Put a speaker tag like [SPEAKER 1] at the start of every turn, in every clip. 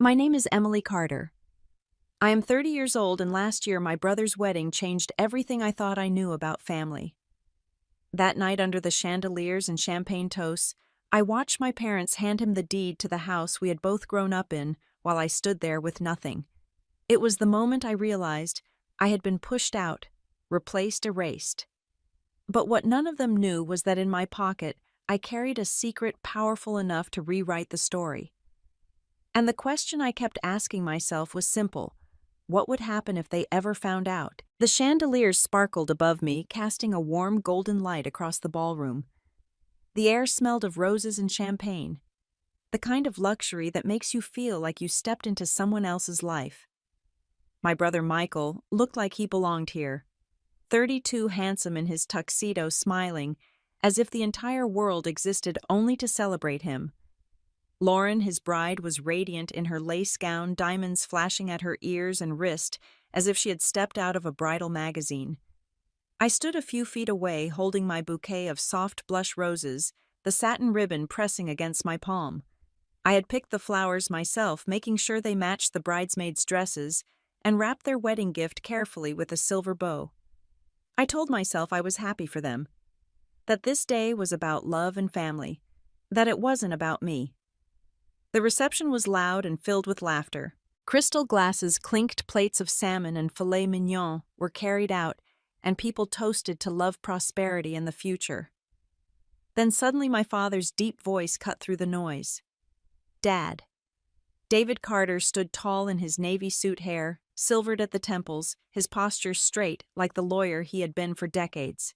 [SPEAKER 1] My name is Emily Carter. I am 30 years old, and last year my brother's wedding changed everything I thought I knew about family. That night, under the chandeliers and champagne toasts, I watched my parents hand him the deed to the house we had both grown up in while I stood there with nothing. It was the moment I realized I had been pushed out, replaced, erased. But what none of them knew was that in my pocket I carried a secret powerful enough to rewrite the story. And the question I kept asking myself was simple: what would happen if they ever found out? The chandeliers sparkled above me, casting a warm golden light across the ballroom. The air smelled of roses and champagne, the kind of luxury that makes you feel like you stepped into someone else's life. My brother Michael looked like he belonged here, 32, handsome in his tuxedo, smiling, as if the entire world existed only to celebrate him. Lauren, his bride, was radiant in her lace gown, diamonds flashing at her ears and wrist as if she had stepped out of a bridal magazine. I stood a few feet away, holding my bouquet of soft blush roses, the satin ribbon pressing against my palm. I had picked the flowers myself, making sure they matched the bridesmaids' dresses, and wrapped their wedding gift carefully with a silver bow. I told myself I was happy for them, that this day was about love and family, that it wasn't about me. The reception was loud and filled with laughter. Crystal glasses clinked, plates of salmon and filet mignon were carried out, and people toasted to love, prosperity, and the future. Then suddenly my father's deep voice cut through the noise. "Dad." David Carter stood tall in his navy suit, hair silvered at the temples, his posture straight like the lawyer he had been for decades.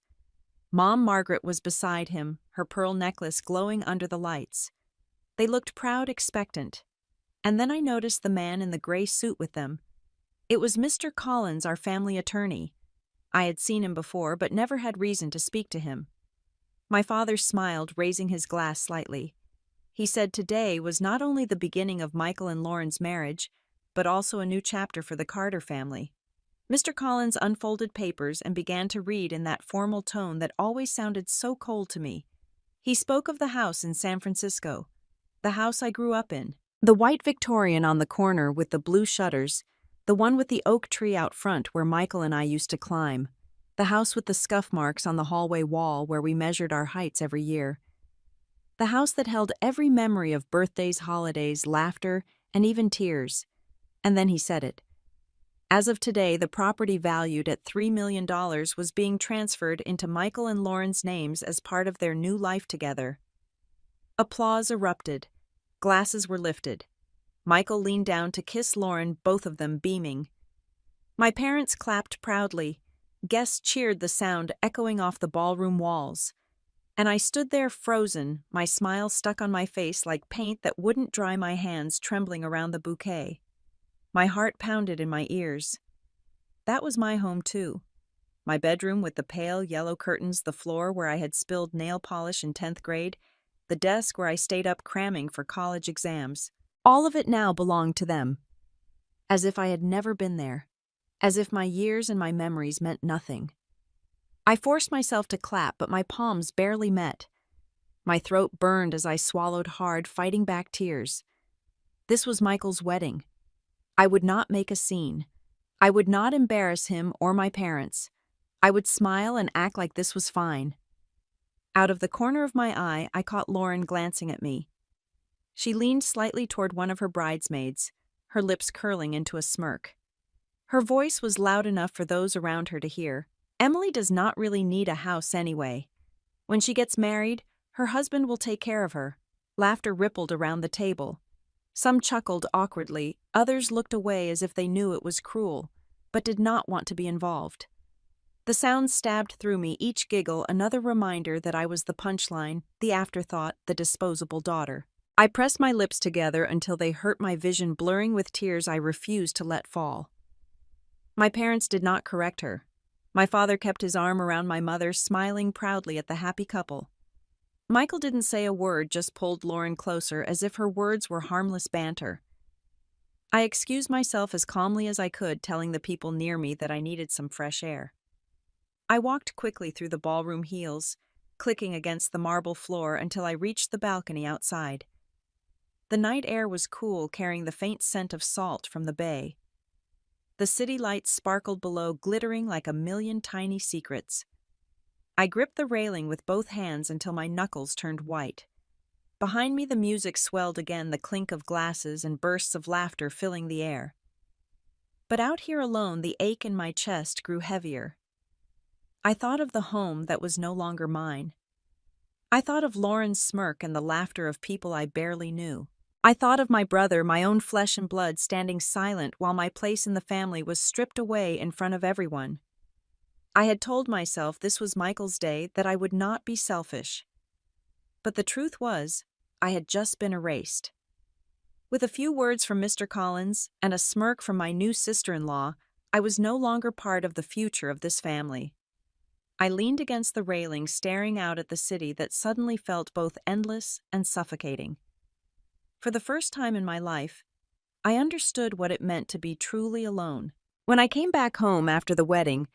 [SPEAKER 1] Mom Margaret was beside him, her pearl necklace glowing under the lights. They looked proud, expectant. And then I noticed the man in the gray suit with them. It was Mr. Collins, our family attorney. I had seen him before, but never had reason to speak to him. My father smiled, raising his glass slightly. He said today was not only the beginning of Michael and Lauren's marriage, but also a new chapter for the Carter family. Mr. Collins unfolded papers and began to read in that formal tone that always sounded so cold to me. He spoke of the house in San Francisco, the house I grew up in. The white Victorian on the corner with the blue shutters, the one with the oak tree out front where Michael and I used to climb, the house with the scuff marks on the hallway wall where we measured our heights every year. The house that held every memory of birthdays, holidays, laughter, and even tears. And then he said it. As of today, the property valued at $3 million was being transferred into Michael and Lauren's names as part of their new life together. Applause erupted. Glasses were lifted. Michael leaned down to kiss Lauren, both of them beaming. My parents clapped proudly. Guests cheered, the sound echoing off the ballroom walls. And I stood there frozen, my smile stuck on my face like paint that wouldn't dry, my hands trembling around the bouquet. My heart pounded in my ears. That was my home too. My bedroom with the pale yellow curtains, the floor where I had spilled nail polish in 10th grade, the desk where I stayed up cramming for college exams. All of it now belonged to them. As if I had never been there. As if my years and my memories meant nothing. I forced myself to clap, but my palms barely met. My throat burned as I swallowed hard, fighting back tears. This was Michael's wedding. I would not make a scene. I would not embarrass him or my parents. I would smile and act like this was fine. Out of the corner of my eye, I caught Lauren glancing at me. She leaned slightly toward one of her bridesmaids, her lips curling into a smirk. Her voice was loud enough for those around her to hear. "Emily does not really need a house anyway. When she gets married, her husband will take care of her." Laughter rippled around the table. Some chuckled awkwardly, others looked away as if they knew it was cruel, but did not want to be involved. The sound stabbed through me, each giggle another reminder that I was the punchline, the afterthought, the disposable daughter. I pressed my lips together until they hurt my vision, blurring with tears I refused to let fall. My parents did not correct her. My father kept his arm around my mother, smiling proudly at the happy couple. Michael didn't say a word, just pulled Lauren closer as if her words were harmless banter. I excused myself as calmly as I could, telling the people near me that I needed some fresh air. I walked quickly through the ballroom, heels clicking against the marble floor until I reached the balcony outside. The night air was cool, carrying the faint scent of salt from the bay. The city lights sparkled below, glittering like a million tiny secrets. I gripped the railing with both hands until my knuckles turned white. Behind me, the music swelled again, the clink of glasses and bursts of laughter filling the air. But out here alone, the ache in my chest grew heavier. I thought of the home that was no longer mine. I thought of Lauren's smirk and the laughter of people I barely knew. I thought of my brother, my own flesh and blood, standing silent while my place in the family was stripped away in front of everyone. I had told myself this was Michael's day, that I would not be selfish. But the truth was, I had just been erased. With a few words from Mr. Collins and a smirk from my new sister-in-law, I was no longer part of the future of this family. I leaned against the railing, staring out at the city that suddenly felt both endless and suffocating. For the first time in my life, I understood what it meant to be truly alone. When I came back home after the wedding,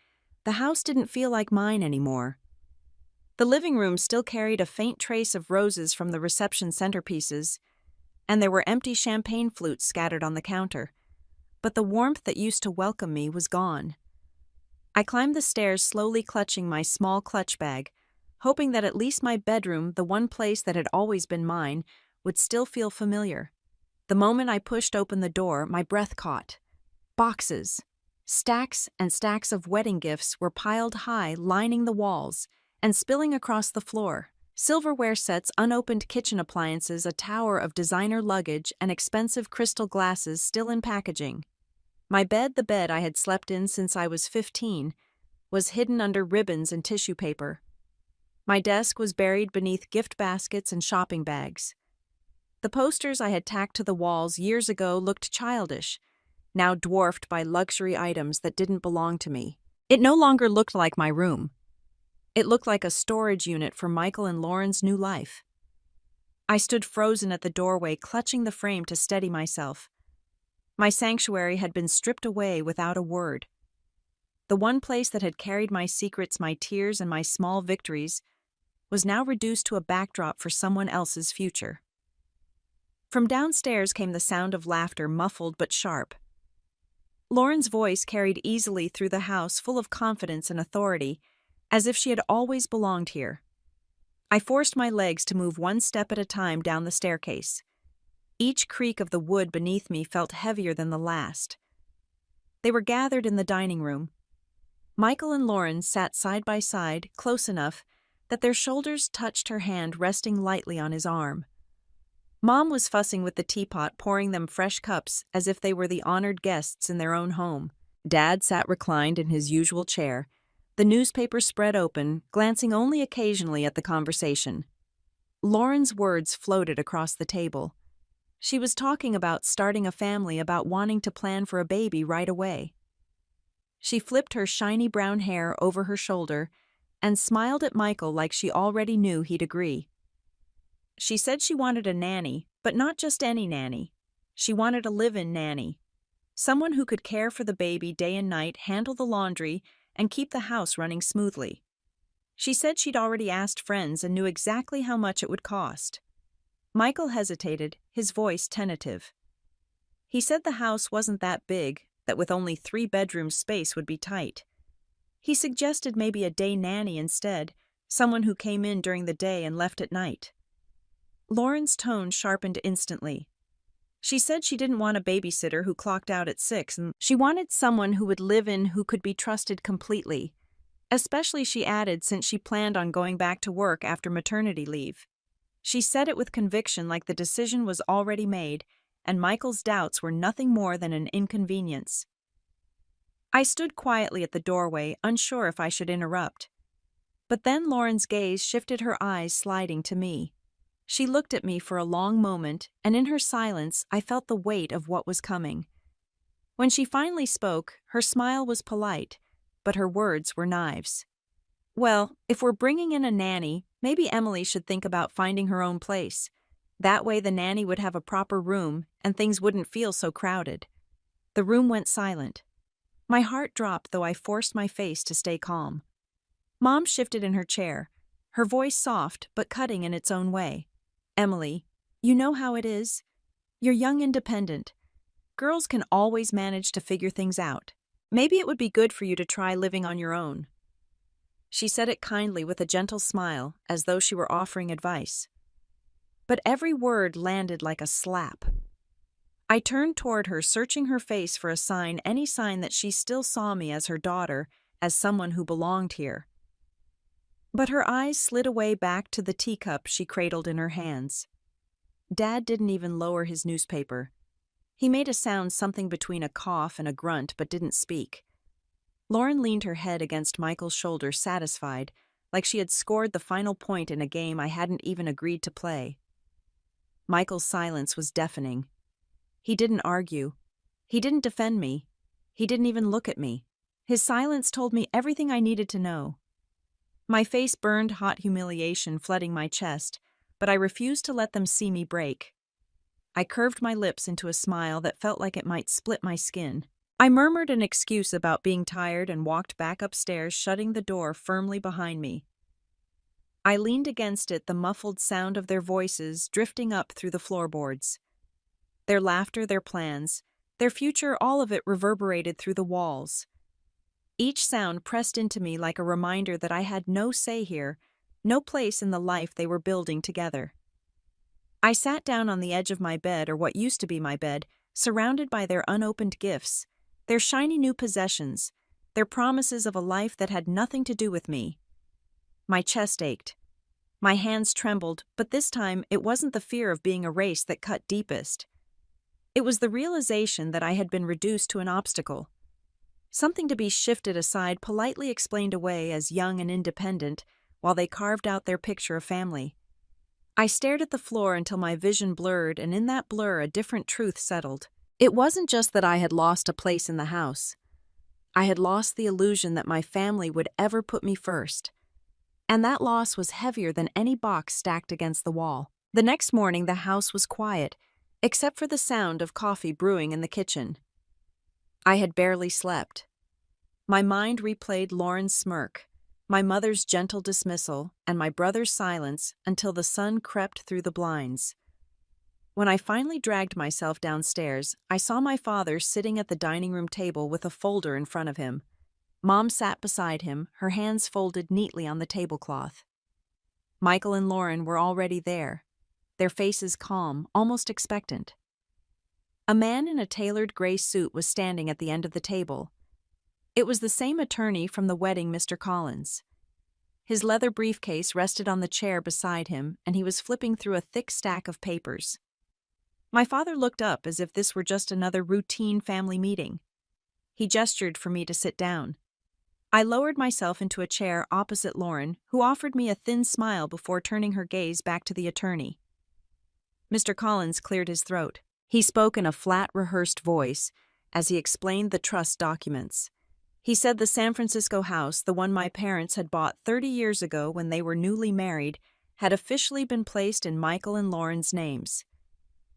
[SPEAKER 1] the house didn't feel like mine anymore. The living room still carried a faint trace of roses from the reception centerpieces, and there were empty champagne flutes scattered on the counter. But the warmth that used to welcome me was gone. I climbed the stairs, slowly clutching my small clutch bag, hoping that at least my bedroom, the one place that had always been mine, would still feel familiar. The moment I pushed open the door, my breath caught. Boxes. Stacks and stacks of wedding gifts were piled high, lining the walls and spilling across the floor. Silverware sets, unopened kitchen appliances, a tower of designer luggage, and expensive crystal glasses still in packaging. My bed, the bed I had slept in since I was 15, was hidden under ribbons and tissue paper. My desk was buried beneath gift baskets and shopping bags. The posters I had tacked to the walls years ago looked childish, now dwarfed by luxury items that didn't belong to me. It no longer looked like my room. It looked like a storage unit for Michael and Lauren's new life. I stood frozen at the doorway, clutching the frame to steady myself. My sanctuary had been stripped away without a word. The one place that had carried my secrets, my tears, and my small victories was now reduced to a backdrop for someone else's future. From downstairs came the sound of laughter, muffled but sharp. Lauren's voice carried easily through the house, full of confidence and authority, as if she had always belonged here. I forced my legs to move one step at a time down the staircase. Each creak of the wood beneath me felt heavier than the last. They were gathered in the dining room. Michael and Lauren sat side by side, close enough that their shoulders touched her hand, resting lightly on his arm. Mom was fussing with the teapot, pouring them fresh cups as if they were the honored guests in their own home. Dad sat reclined in his usual chair, the newspaper spread open, glancing only occasionally at the conversation. Lauren's words floated across the table. She was talking about starting a family, about wanting to plan for a baby right away. She flipped her shiny brown hair over her shoulder and smiled at Michael like she already knew he'd agree. She said she wanted a nanny, but not just any nanny. She wanted a live-in nanny, someone who could care for the baby day and night, handle the laundry, and keep the house running smoothly. She said she'd already asked friends and knew exactly how much it would cost. Michael hesitated, his voice tentative. He said the house wasn't that big, that with only 3 bedrooms space would be tight. He suggested maybe a day nanny instead, someone who came in during the day and left at night. Lauren's tone sharpened instantly. She said she didn't want a babysitter who clocked out at 6, and she wanted someone who would live in, who could be trusted completely. Especially, she added, since she planned on going back to work after maternity leave. She said it with conviction, like the decision was already made, and Michael's doubts were nothing more than an inconvenience. I stood quietly at the doorway, unsure if I should interrupt. But then Lauren's gaze shifted, her eyes sliding to me. She looked at me for a long moment, and in her silence I felt the weight of what was coming. When she finally spoke, her smile was polite, but her words were knives. "Well, if we're bringing in a nanny, maybe Emily should think about finding her own place. That way the nanny would have a proper room, and things wouldn't feel so crowded." The room went silent. My heart dropped, though I forced my face to stay calm. Mom shifted in her chair, her voice soft but cutting in its own way. "Emily, you know how it is. You're young independent. Girls can always manage to figure things out. Maybe it would be good for you to try living on your own." She said it kindly with a gentle smile, as though she were offering advice. But every word landed like a slap. I turned toward her, searching her face for a sign, any sign that she still saw me as her daughter, as someone who belonged here. But her eyes slid away back to the teacup she cradled in her hands. Dad didn't even lower his newspaper. He made a sound something between a cough and a grunt, but didn't speak. Lauren leaned her head against Michael's shoulder, satisfied, like she had scored the final point in a game I hadn't even agreed to play. Michael's silence was deafening. He didn't argue. He didn't defend me. He didn't even look at me. His silence told me everything I needed to know. My face burned hot humiliation flooding my chest, but I refused to let them see me break. I curved my lips into a smile that felt like it might split my skin. I murmured an excuse about being tired and walked back upstairs, shutting the door firmly behind me. I leaned against it, the muffled sound of their voices drifting up through the floorboards. Their laughter, their plans, their future, all of it reverberated through the walls. Each sound pressed into me like a reminder that I had no say here, no place in the life they were building together. I sat down on the edge of my bed, or what used to be my bed, surrounded by their unopened gifts, their shiny new possessions, their promises of a life that had nothing to do with me. My chest ached. My hands trembled, but this time it wasn't the fear of being erased that cut deepest. It was the realization that I had been reduced to an obstacle. Something to be shifted aside, politely explained away as young and independent, while they carved out their picture of family. I stared at the floor until my vision blurred, and in that blur a different truth settled. It wasn't just that I had lost a place in the house. I had lost the illusion that my family would ever put me first. And that loss was heavier than any box stacked against the wall. The next morning the house was quiet, except for the sound of coffee brewing in the kitchen. I had barely slept. My mind replayed Lauren's smirk, my mother's gentle dismissal, and my brother's silence until the sun crept through the blinds. When I finally dragged myself downstairs, I saw my father sitting at the dining room table with a folder in front of him. Mom sat beside him, her hands folded neatly on the tablecloth. Michael and Lauren were already there, their faces calm, almost expectant. A man in a tailored gray suit was standing at the end of the table. It was the same attorney from the wedding, Mr. Collins. His leather briefcase rested on the chair beside him, and he was flipping through a thick stack of papers. My father looked up as if this were just another routine family meeting. He gestured for me to sit down. I lowered myself into a chair opposite Lauren, who offered me a thin smile before turning her gaze back to the attorney. Mr. Collins cleared his throat. He spoke in a flat, rehearsed voice as he explained the trust documents. He said the San Francisco house, the one my parents had bought 30 years ago when they were newly married, had officially been placed in Michael and Lauren's names.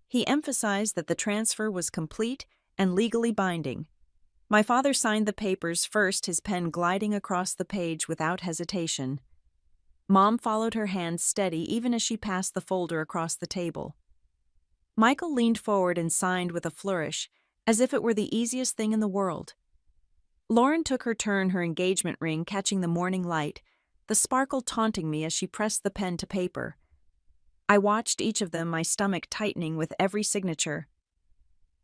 [SPEAKER 1] He emphasized that the transfer was complete and legally binding. My father signed the papers first, his pen gliding across the page without hesitation. Mom followed her hand steady even as she passed the folder across the table. Michael leaned forward and signed with a flourish, as if it were the easiest thing in the world. Lauren took her turn, her engagement ring catching the morning light, the sparkle taunting me as she pressed the pen to paper. I watched each of them, my stomach tightening with every signature.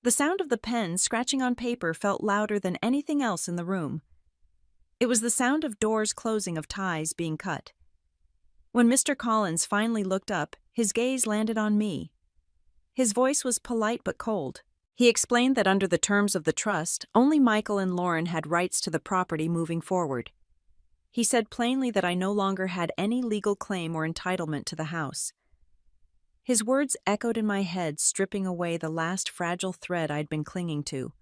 [SPEAKER 1] The sound of the pen scratching on paper felt louder than anything else in the room. It was the sound of doors closing, of ties being cut. When Mr. Collins finally looked up, his gaze landed on me. His voice was polite but cold. He explained that under the terms of the trust, only Michael and Lauren had rights to the property moving forward. He said plainly that I no longer had any legal claim or entitlement to the house. His words echoed in my head, stripping away the last fragile thread I'd been clinging to.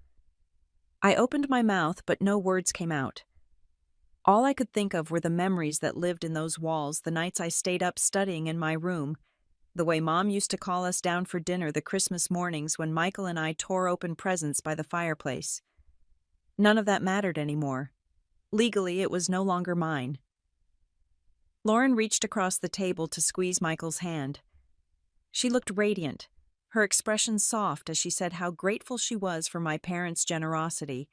[SPEAKER 1] I opened my mouth, but no words came out. All I could think of were the memories that lived in those walls, the nights I stayed up studying in my room, the way Mom used to call us down for dinner, the Christmas mornings when Michael and I tore open presents by the fireplace. None of that mattered anymore. Legally, it was no longer mine. Lauren reached across the table to squeeze Michael's hand. She looked radiant, her expression soft as she said how grateful she was for my parents' generosity,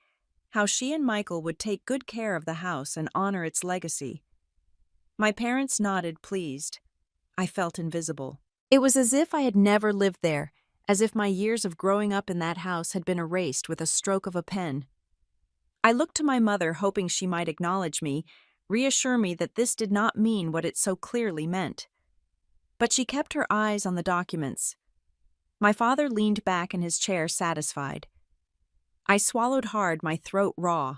[SPEAKER 1] how she and Michael would take good care of the house and honor its legacy. My parents nodded, pleased. I felt invisible. It was as if I had never lived there, as if my years of growing up in that house had been erased with a stroke of a pen. I looked to my mother, hoping she might acknowledge me, reassure me that this did not mean what it so clearly meant. But she kept her eyes on the documents. My father leaned back in his chair, satisfied. I swallowed hard, my throat raw.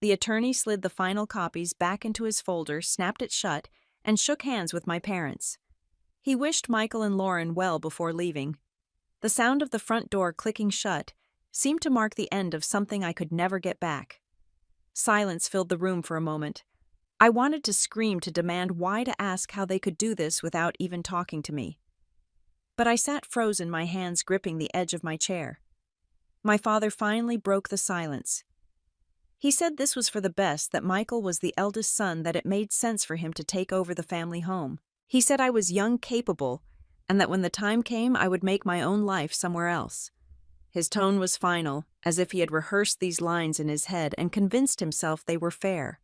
[SPEAKER 1] The attorney slid the final copies back into his folder, snapped it shut, and shook hands with my parents. He wished Michael and Lauren well before leaving. The sound of the front door clicking shut seemed to mark the end of something I could never get back. Silence filled the room for a moment. I wanted to scream, to demand why, to ask how they could do this without even talking to me. But I sat frozen, my hands gripping the edge of my chair. My father finally broke the silence. He said this was for the best, that Michael was the eldest son, that it made sense for him to take over the family home. He said I was young, capable, and that when the time came I would make my own life somewhere else. His tone was final, as if he had rehearsed these lines in his head and convinced himself they were fair.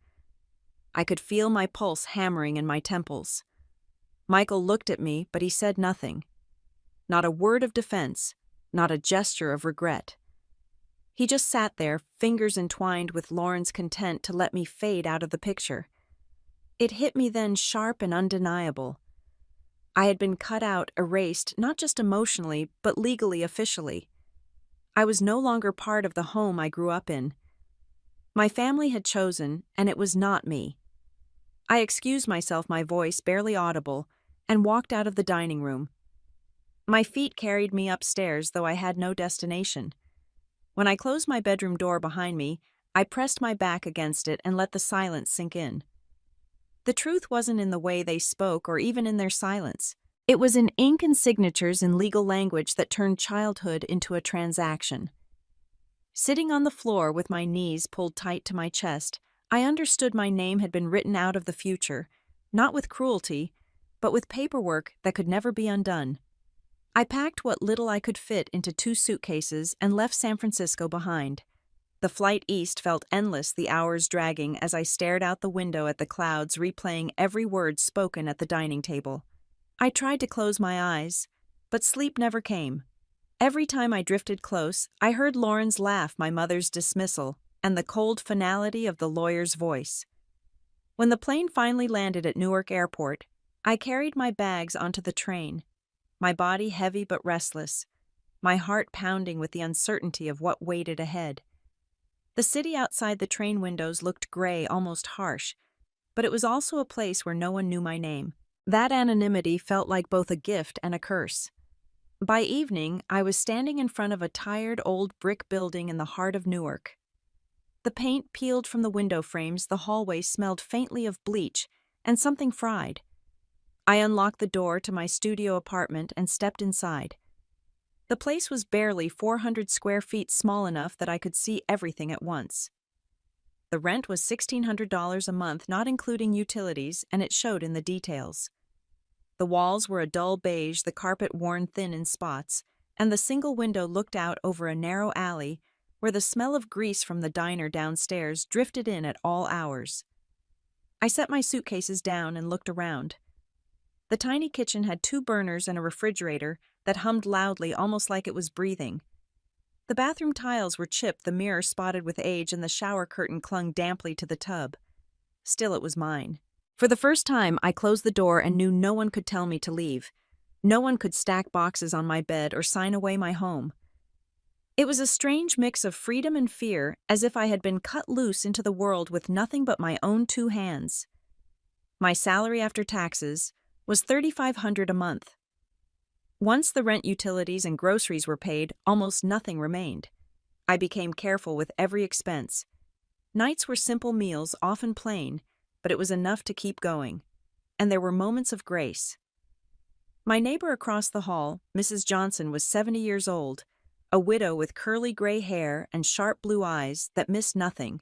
[SPEAKER 1] I could feel my pulse hammering in my temples. Michael looked at me, but he said nothing. Not a word of defense, not a gesture of regret. He just sat there, fingers entwined with Lauren's, content to let me fade out of the picture. It hit me then, sharp and undeniable. I had been cut out, erased, not just emotionally, but legally, officially. I was no longer part of the home I grew up in. My family had chosen, and it was not me. I excused myself, my voice barely audible, and walked out of the dining room. My feet carried me upstairs, though I had no destination. When I closed my bedroom door behind me, I pressed my back against it and let the silence sink in. The truth wasn't in the way they spoke or even in their silence. It was in ink and signatures in legal language that turned childhood into a transaction. Sitting on the floor with my knees pulled tight to my chest, I understood my name had been written out of the future, not with cruelty, but with paperwork that could never be undone. I packed what little I could fit into 2 suitcases and left San Francisco behind. The flight east felt endless, the hours dragging as I stared out the window at the clouds, replaying every word spoken at the dining table. I tried to close my eyes, but sleep never came. Every time I drifted close, I heard Lauren's laugh, my mother's dismissal, and the cold finality of the lawyer's voice. When the plane finally landed at Newark Airport, I carried my bags onto the train, my body heavy but restless, my heart pounding with the uncertainty of what waited ahead. The city outside the train windows looked gray, almost harsh, but it was also a place where no one knew my name. That anonymity felt like both a gift and a curse. By evening, I was standing in front of a tired old brick building in the heart of Newark. The paint peeled from the window frames, the hallway smelled faintly of bleach and something fried. I unlocked the door to my studio apartment and stepped inside. The place was barely 400 square feet, small enough that I could see everything at once. The rent was $1,600 a month, not including utilities, and it showed in the details. The walls were a dull beige, the carpet worn thin in spots, and the single window looked out over a narrow alley where the smell of grease from the diner downstairs drifted in at all hours. I set my suitcases down and looked around. The tiny kitchen had 2 burners and a refrigerator that hummed loudly, almost like it was breathing. The bathroom tiles were chipped, the mirror spotted with age, and the shower curtain clung damply to the tub. Still, it was mine. For the first time, I closed the door and knew no one could tell me to leave. No one could stack boxes on my bed or sign away my home. It was a strange mix of freedom and fear, as if I had been cut loose into the world with nothing but my own 2 hands. My salary after taxes was $3,500 a month. Once the rent, utilities, and groceries were paid, almost nothing remained. I became careful with every expense. Nights were simple meals, often plain, but it was enough to keep going. And there were moments of grace. My neighbor across the hall, Mrs. Johnson, was 70 years old, a widow with curly gray hair and sharp blue eyes that missed nothing.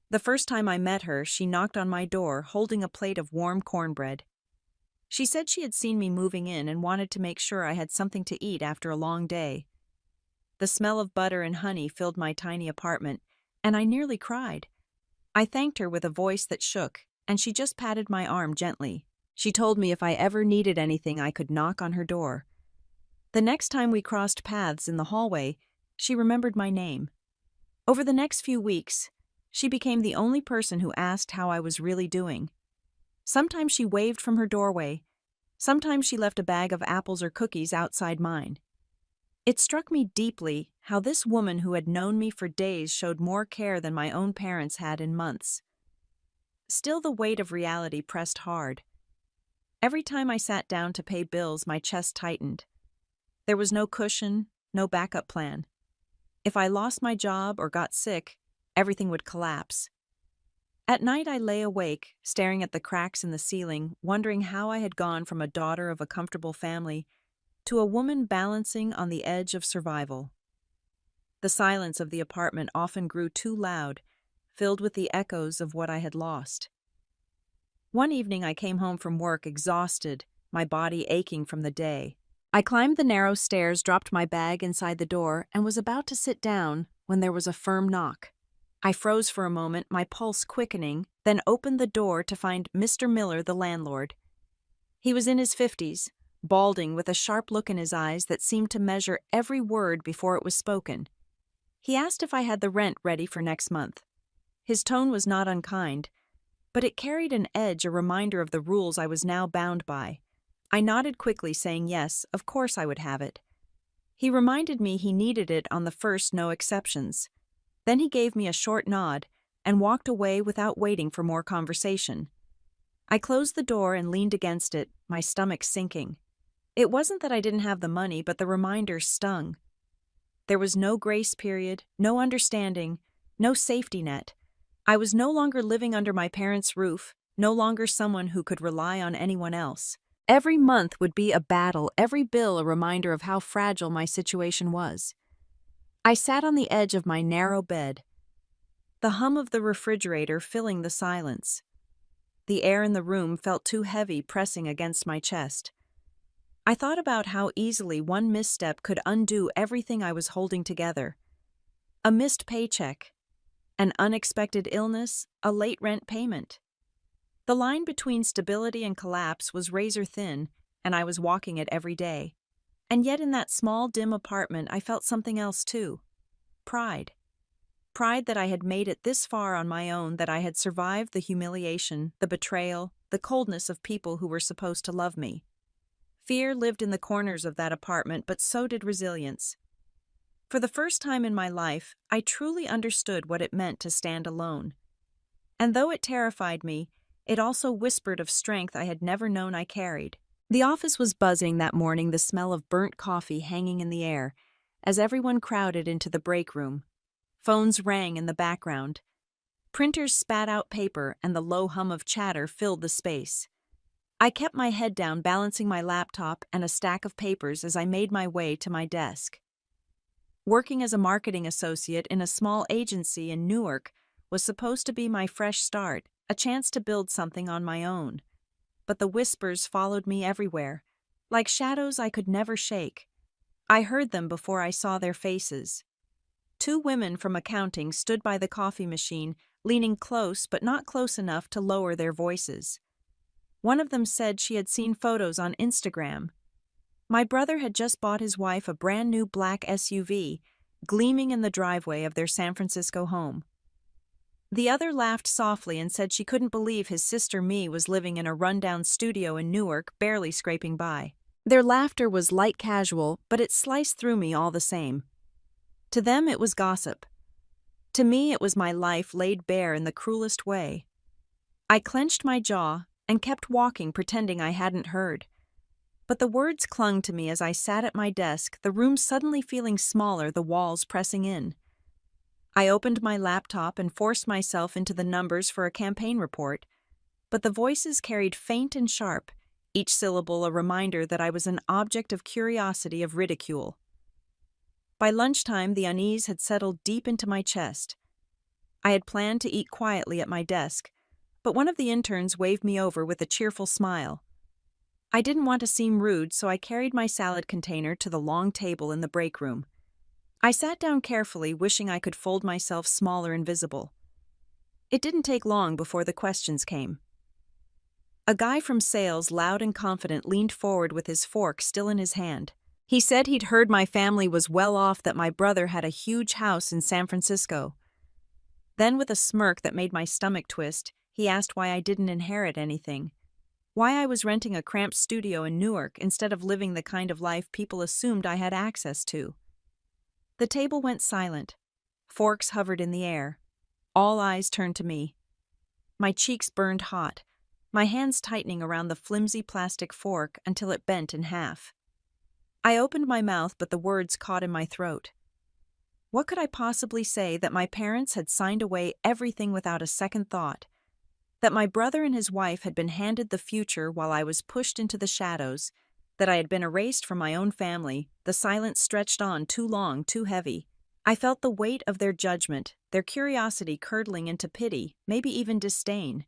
[SPEAKER 1] The first time I met her, she knocked on my door, holding a plate of warm cornbread. She said she had seen me moving in and wanted to make sure I had something to eat after a long day. The smell of butter and honey filled my tiny apartment, and I nearly cried. I thanked her with a voice that shook, and she just patted my arm gently. She told me if I ever needed anything, I could knock on her door. The next time we crossed paths in the hallway, she remembered my name. Over the next few weeks, she became the only person who asked how I was really doing. Sometimes she waved from her doorway. Sometimes she left a bag of apples or cookies outside mine. It struck me deeply how this woman who had known me for days showed more care than my own parents had in months. Still, the weight of reality pressed hard. Every time I sat down to pay bills, my chest tightened. There was no cushion, no backup plan. If I lost my job or got sick, everything would collapse. At night, I lay awake, staring at the cracks in the ceiling, wondering how I had gone from a daughter of a comfortable family to a woman balancing on the edge of survival. The silence of the apartment often grew too loud, filled with the echoes of what I had lost. One evening I came home from work exhausted, my body aching from the day. I climbed the narrow stairs, dropped my bag inside the door, and was about to sit down when there was a firm knock. I froze for a moment, my pulse quickening, then opened the door to find Mr. Miller, the landlord. He was in his 50s, balding with a sharp look in his eyes that seemed to measure every word before it was spoken. He asked if I had the rent ready for next month. His tone was not unkind, but it carried an edge, a reminder of the rules I was now bound by. I nodded quickly, saying yes, of course I would have it. He reminded me he needed it on the first no exceptions. Then he gave me a short nod and walked away without waiting for more conversation. I closed the door and leaned against it, my stomach sinking. It wasn't that I didn't have the money, but the reminder stung. There was no grace period, no understanding, no safety net. I was no longer living under my parents' roof, no longer someone who could rely on anyone else. Every month would be a battle, every bill a reminder of how fragile my situation was. I sat on the edge of my narrow bed, the hum of the refrigerator filling the silence. The air in the room felt too heavy, pressing against my chest. I thought about how easily one misstep could undo everything I was holding together. A missed paycheck, an unexpected illness, a late rent payment. The line between stability and collapse was razor thin, and I was walking it every day. And yet in that small, dim apartment, I felt something else too. Pride. Pride that I had made it this far on my own, that I had survived the humiliation, the betrayal, the coldness of people who were supposed to love me. Fear lived in the corners of that apartment, but so did resilience. For the first time in my life, I truly understood what it meant to stand alone. And though it terrified me, it also whispered of strength I had never known I carried. The office was buzzing that morning, the smell of burnt coffee hanging in the air, as everyone crowded into the break room. Phones rang in the background. Printers spat out paper, and the low hum of chatter filled the space. I kept my head down, balancing my laptop and a stack of papers as I made my way to my desk. Working as a marketing associate in a small agency in Newark was supposed to be my fresh start, a chance to build something on my own. But the whispers followed me everywhere, like shadows I could never shake. I heard them before I saw their faces. Two women from accounting stood by the coffee machine, leaning close but not close enough to lower their voices. One of them said she had seen photos on Instagram. My brother had just bought his wife a brand new black SUV, gleaming in the driveway of their San Francisco home. The other laughed softly and said she couldn't believe his sister Me was living in a rundown studio in Newark, barely scraping by. Their laughter was light casual, but it sliced through me all the same. To them it was gossip. To me it was my life laid bare in the cruelest way. I clenched my jaw and kept walking, pretending I hadn't heard. But the words clung to me as I sat at my desk, the room suddenly feeling smaller, the walls pressing in. I opened my laptop and forced myself into the numbers for a campaign report, but the voices carried faint and sharp, each syllable a reminder that I was an object of curiosity, of ridicule. By lunchtime, the unease had settled deep into my chest. I had planned to eat quietly at my desk, but one of the interns waved me over with a cheerful smile. I didn't want to seem rude, so I carried my salad container to the long table in the break room. I sat down carefully, wishing I could fold myself smaller and visible. It didn't take long before the questions came. A guy from sales, loud and confident, leaned forward with his fork still in his hand. He said he'd heard my family was well off, that my brother had a huge house in San Francisco. Then, with a smirk that made my stomach twist, he asked why I didn't inherit anything. Why I was renting a cramped studio in Newark instead of living the kind of life people assumed I had access to. The table went silent. Forks hovered in the air. All eyes turned to me. My cheeks burned hot, my hands tightening around the flimsy plastic fork until it bent in half. I opened my mouth, but the words caught in my throat. What could I possibly say that my parents had signed away everything without a second thought? That my brother and his wife had been handed the future while I was pushed into the shadows, that I had been erased from my own family, the silence stretched on too long, too heavy. I felt the weight of their judgment, their curiosity curdling into pity, maybe even disdain.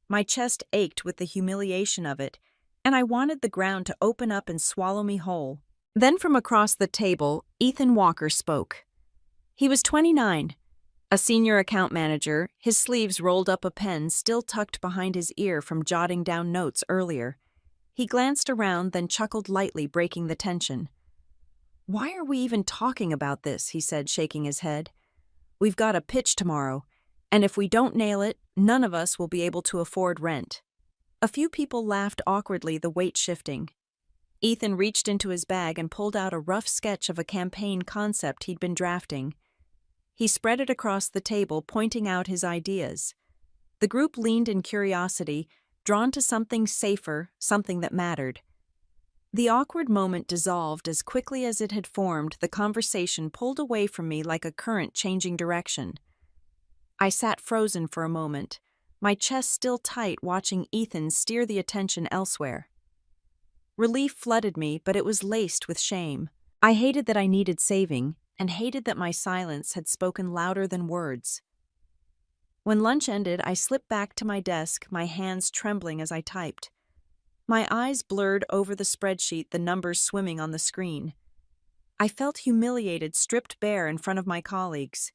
[SPEAKER 1] My chest ached with the humiliation of it, and I wanted the ground to open up and swallow me whole. Then from across the table, Ethan Walker spoke. He was 29. A senior account manager, his sleeves rolled up, a pen still tucked behind his ear from jotting down notes earlier. He glanced around, then chuckled lightly, breaking the tension. "Why are we even talking about this?" he said, shaking his head. "We've got a pitch tomorrow, and if we don't nail it, none of us will be able to afford rent." A few people laughed awkwardly, the weight shifting. Ethan reached into his bag and pulled out a rough sketch of a campaign concept he'd been drafting. He spread it across the table, pointing out his ideas. The group leaned in curiosity, drawn to something safer, something that mattered. The awkward moment dissolved as quickly as it had formed. The conversation pulled away from me like a current changing direction. I sat frozen for a moment, my chest still tight, watching Ethan steer the attention elsewhere. Relief flooded me, but it was laced with shame. I hated that I needed saving, and hated that my silence had spoken louder than words. When lunch ended, I slipped back to my desk, my hands trembling as I typed. My eyes blurred over the spreadsheet, the numbers swimming on the screen. I felt humiliated, stripped bare in front of my colleagues.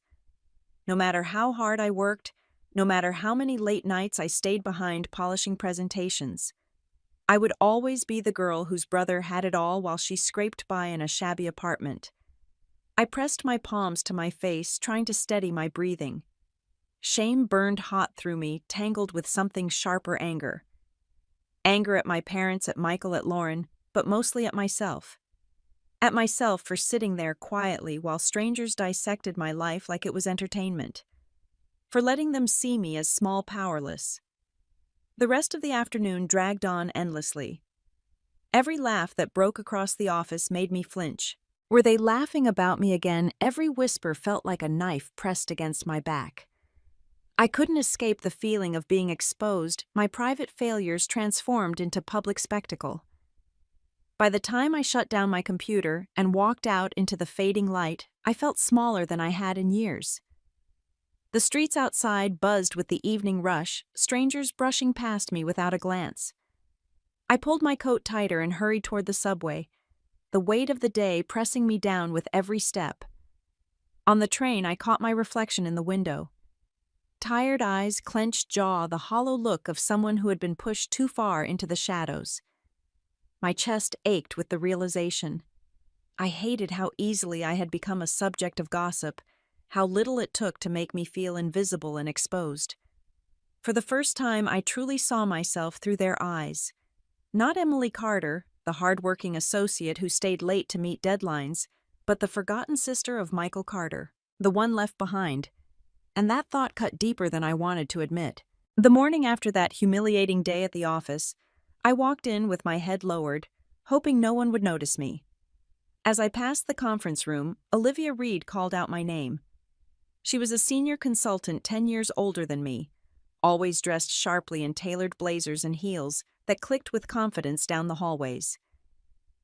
[SPEAKER 1] No matter how hard I worked, no matter how many late nights I stayed behind polishing presentations, I would always be the girl whose brother had it all while she scraped by in a shabby apartment. I pressed my palms to my face, trying to steady my breathing. Shame burned hot through me, tangled with something sharper: anger. Anger at my parents, at Michael, at Lauren, but mostly at myself. At myself for sitting there quietly while strangers dissected my life like it was entertainment. For letting them see me as small, powerless. The rest of the afternoon dragged on endlessly. Every laugh that broke across the office made me flinch. Were they laughing about me again? Every whisper felt like a knife pressed against my back. I couldn't escape the feeling of being exposed, my private failures transformed into public spectacle. By the time I shut down my computer and walked out into the fading light, I felt smaller than I had in years. The streets outside buzzed with the evening rush, strangers brushing past me without a glance. I pulled my coat tighter and hurried toward the subway, the weight of the day pressing me down with every step. On the train, I caught my reflection in the window. Tired eyes, clenched jaw, the hollow look of someone who had been pushed too far into the shadows. My chest ached with the realization. I hated how easily I had become a subject of gossip, how little it took to make me feel invisible and exposed. For the first time, I truly saw myself through their eyes. Not Emily Carter, the hard-working associate who stayed late to meet deadlines, but the forgotten sister of Michael Carter, the one left behind. And that thought cut deeper than I wanted to admit. The morning after that humiliating day at the office, I walked in with my head lowered, hoping no one would notice me. As I passed the conference room, Olivia Reed called out my name. She was a senior consultant 10 years older than me, always dressed sharply in tailored blazers and heels that clicked with confidence down the hallways.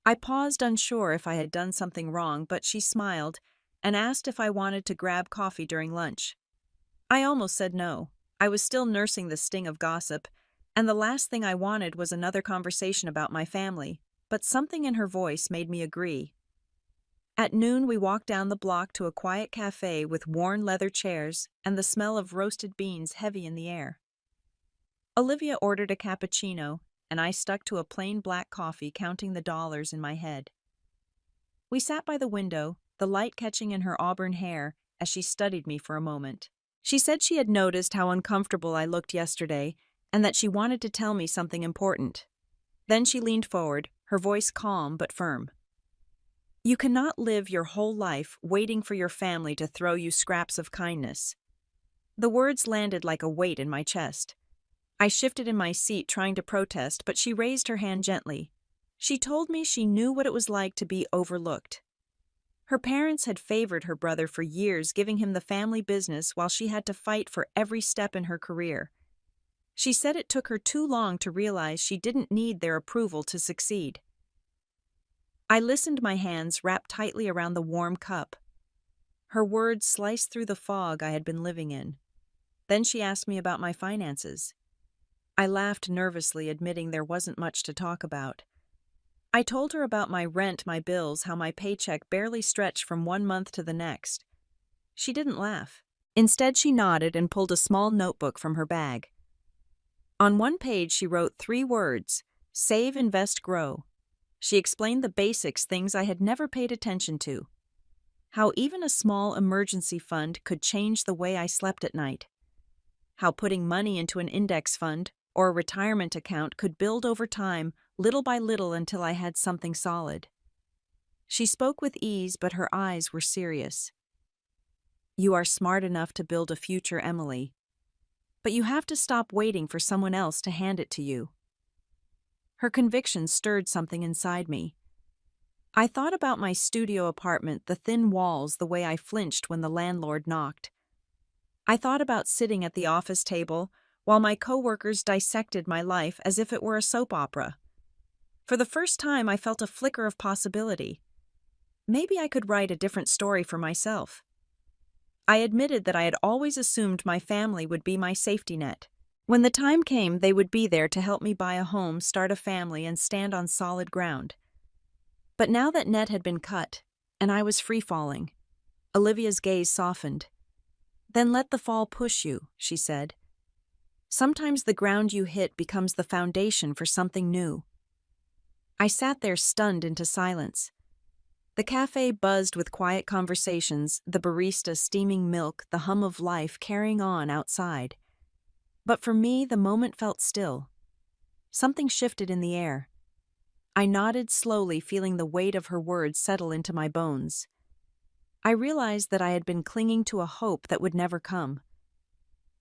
[SPEAKER 1] I paused, unsure if I had done something wrong, but she smiled and asked if I wanted to grab coffee during lunch. I almost said no. I was still nursing the sting of gossip, And the last thing I wanted was another conversation about my family, but something in her voice made me agree. At noon, we walked down the block to a quiet cafe with worn leather chairs and the smell of roasted beans heavy in the air. Olivia ordered a cappuccino, and I stuck to a plain black coffee, counting the dollars in my head. We sat by the window, the light catching in her auburn hair as she studied me for a moment. She said she had noticed how uncomfortable I looked yesterday and that she wanted to tell me something important. Then she leaned forward, her voice calm but firm. You cannot live your whole life waiting for your family to throw you scraps of kindness. The words landed like a weight in my chest. I shifted in my seat, trying to protest, but she raised her hand gently. She told me she knew what it was like to be overlooked. Her parents had favored her brother for years, giving him the family business while she had to fight for every step in her career. She said it took her too long to realize she didn't need their approval to succeed. I listened, my hands wrapped tightly around the warm cup. Her words sliced through the fog I had been living in. Then she asked me about my finances. I laughed nervously, admitting there wasn't much to talk about. I told her about my rent, my bills, how my paycheck barely stretched from one month to the next. She didn't laugh. Instead, she nodded and pulled a small notebook from her bag. On one page, she wrote 3 words: save, invest, grow. She explained the basics, things I had never paid attention to. How even a small emergency fund could change the way I slept at night. How putting money into an index fund or a retirement account could build over time, little by little, until I had something solid. She spoke with ease, but her eyes were serious. You are smart enough to build a future, Emily. But you have to stop waiting for someone else to hand it to you. Her conviction stirred something inside me. I thought about my studio apartment, the thin walls, the way I flinched when the landlord knocked. I thought about sitting at the office table while my coworkers dissected my life as if it were a soap opera. For the first time, I felt a flicker of possibility. Maybe I could write a different story for myself. I admitted that I had always assumed my family would be my safety net. When the time came, they would be there to help me buy a home, start a family, and stand on solid ground. But now that net had been cut, and I was free-falling, Olivia's gaze softened. Then let the fall push you, she said. Sometimes the ground you hit becomes the foundation for something new. I sat there, stunned into silence. The cafe buzzed with quiet conversations, the barista steaming milk, the hum of life carrying on outside. But for me, the moment felt still. Something shifted in the air. I nodded slowly, feeling the weight of her words settle into my bones. I realized that I had been clinging to a hope that would never come.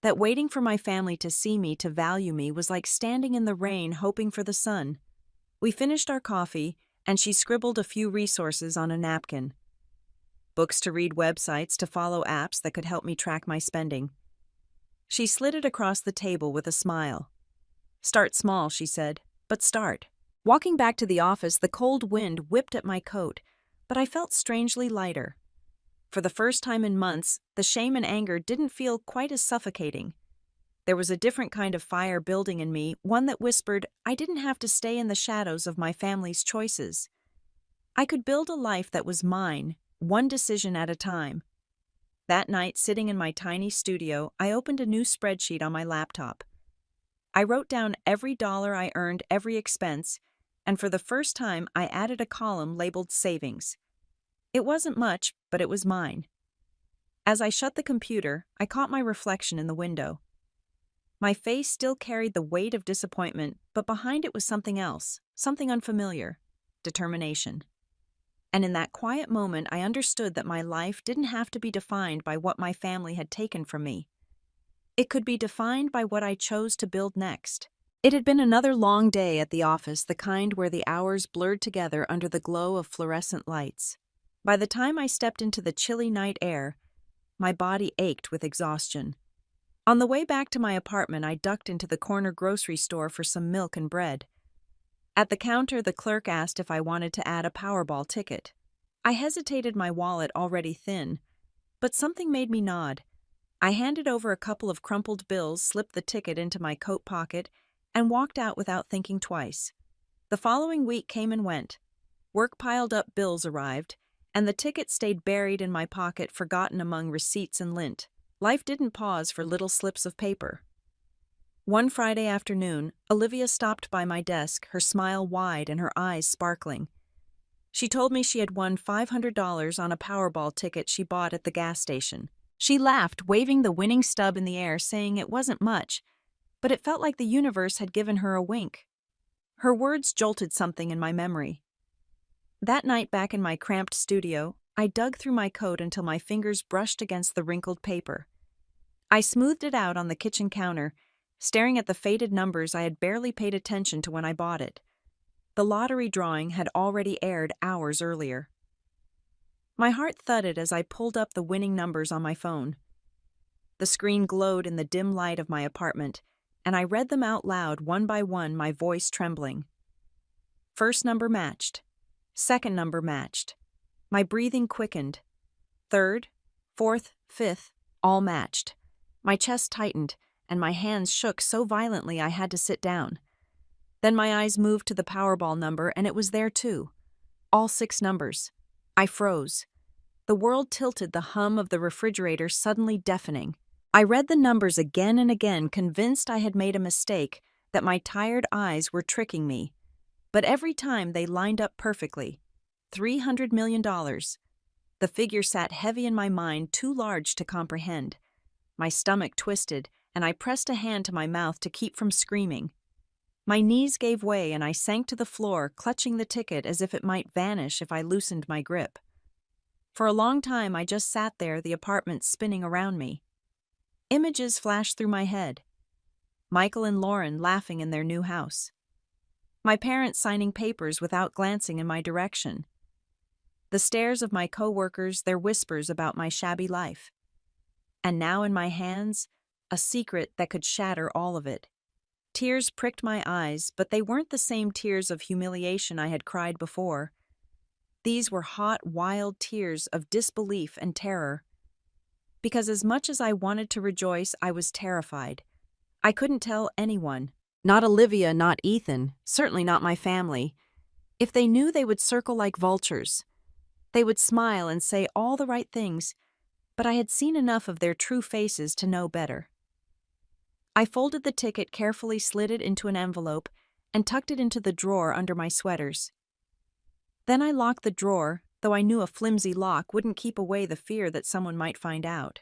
[SPEAKER 1] That waiting for my family to see me, to value me, was like standing in the rain hoping for the sun. We finished our coffee, and she scribbled a few resources on a napkin. Books to read, websites to follow, apps that could help me track my spending. She slid it across the table with a smile. Start small, she said, but start. Walking back to the office, the cold wind whipped at my coat, but I felt strangely lighter. For the first time in months, the shame and anger didn't feel quite as suffocating. There was a different kind of fire building in me, one that whispered I didn't have to stay in the shadows of my family's choices. I could build a life that was mine, one decision at a time. That night, sitting in my tiny studio, I opened a new spreadsheet on my laptop. I wrote down every dollar I earned, every expense, and for the first time, I added a column labeled savings. It wasn't much, but it was mine. As I shut the computer, I caught my reflection in the window. My face still carried the weight of disappointment, but behind it was something else, something unfamiliar: determination. And in that quiet moment, I understood that my life didn't have to be defined by what my family had taken from me. It could be defined by what I chose to build next. It had been another long day at the office, the kind where the hours blurred together under the glow of fluorescent lights. By the time I stepped into the chilly night air, my body ached with exhaustion. On the way back to my apartment, I ducked into the corner grocery store for some milk and bread. At the counter, the clerk asked if I wanted to add a Powerball ticket. I hesitated, my wallet already thin, but something made me nod. I handed over a couple of crumpled bills, slipped the ticket into my coat pocket, and walked out without thinking twice. The following week came and went. Work piled up, bills arrived, and the ticket stayed buried in my pocket, forgotten among receipts and lint. Life didn't pause for little slips of paper. One Friday afternoon, Olivia stopped by my desk, her smile wide and her eyes sparkling. She told me she had won $500 on a Powerball ticket she bought at the gas station. She laughed, waving the winning stub in the air, saying it wasn't much, but it felt like the universe had given her a wink. Her words jolted something in my memory. That night back in my cramped studio, I dug through my coat until my fingers brushed against the wrinkled paper. I smoothed it out on the kitchen counter, staring at the faded numbers I had barely paid attention to when I bought it. The lottery drawing had already aired hours earlier. My heart thudded as I pulled up the winning numbers on my phone. The screen glowed in the dim light of my apartment, and I read them out loud one by one, my voice trembling. First number matched. Second number matched. My breathing quickened. Third, fourth, fifth, all matched. My chest tightened, and my hands shook so violently I had to sit down. Then my eyes moved to the Powerball number, and it was there too. All 6 numbers. I froze. The world tilted, the hum of the refrigerator suddenly deafening. I read the numbers again and again, convinced I had made a mistake, that my tired eyes were tricking me. But every time they lined up perfectly. $300 million. The figure sat heavy in my mind, too large to comprehend. My stomach twisted, and I pressed a hand to my mouth to keep from screaming. My knees gave way, and I sank to the floor, clutching the ticket as if it might vanish if I loosened my grip. For a long time I just sat there, the apartment spinning around me. Images flashed through my head. Michael and Lauren laughing in their new house. My parents signing papers without glancing in my direction. The stares of my co-workers, their whispers about my shabby life. And now in my hands, a secret that could shatter all of it. Tears pricked my eyes, but they weren't the same tears of humiliation I had cried before. These were hot, wild tears of disbelief and terror. Because as much as I wanted to rejoice, I was terrified. I couldn't tell anyone. Not Olivia, not Ethan, certainly not my family. If they knew, they would circle like vultures. They would smile and say all the right things, but I had seen enough of their true faces to know better. I folded the ticket, carefully slid it into an envelope, and tucked it into the drawer under my sweaters. Then I locked the drawer, though I knew a flimsy lock wouldn't keep away the fear that someone might find out.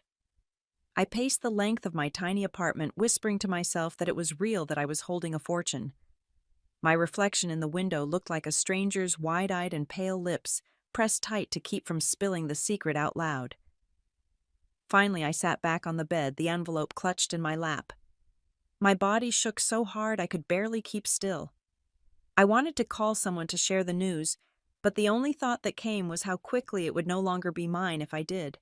[SPEAKER 1] I paced the length of my tiny apartment, whispering to myself that it was real, that I was holding a fortune. My reflection in the window looked like a stranger's wide-eyed and pale lips, pressed tight to keep from spilling the secret out loud. Finally, I sat back on the bed, the envelope clutched in my lap. My body shook so hard I could barely keep still. I wanted to call someone to share the news, but the only thought that came was how quickly it would no longer be mine if I did.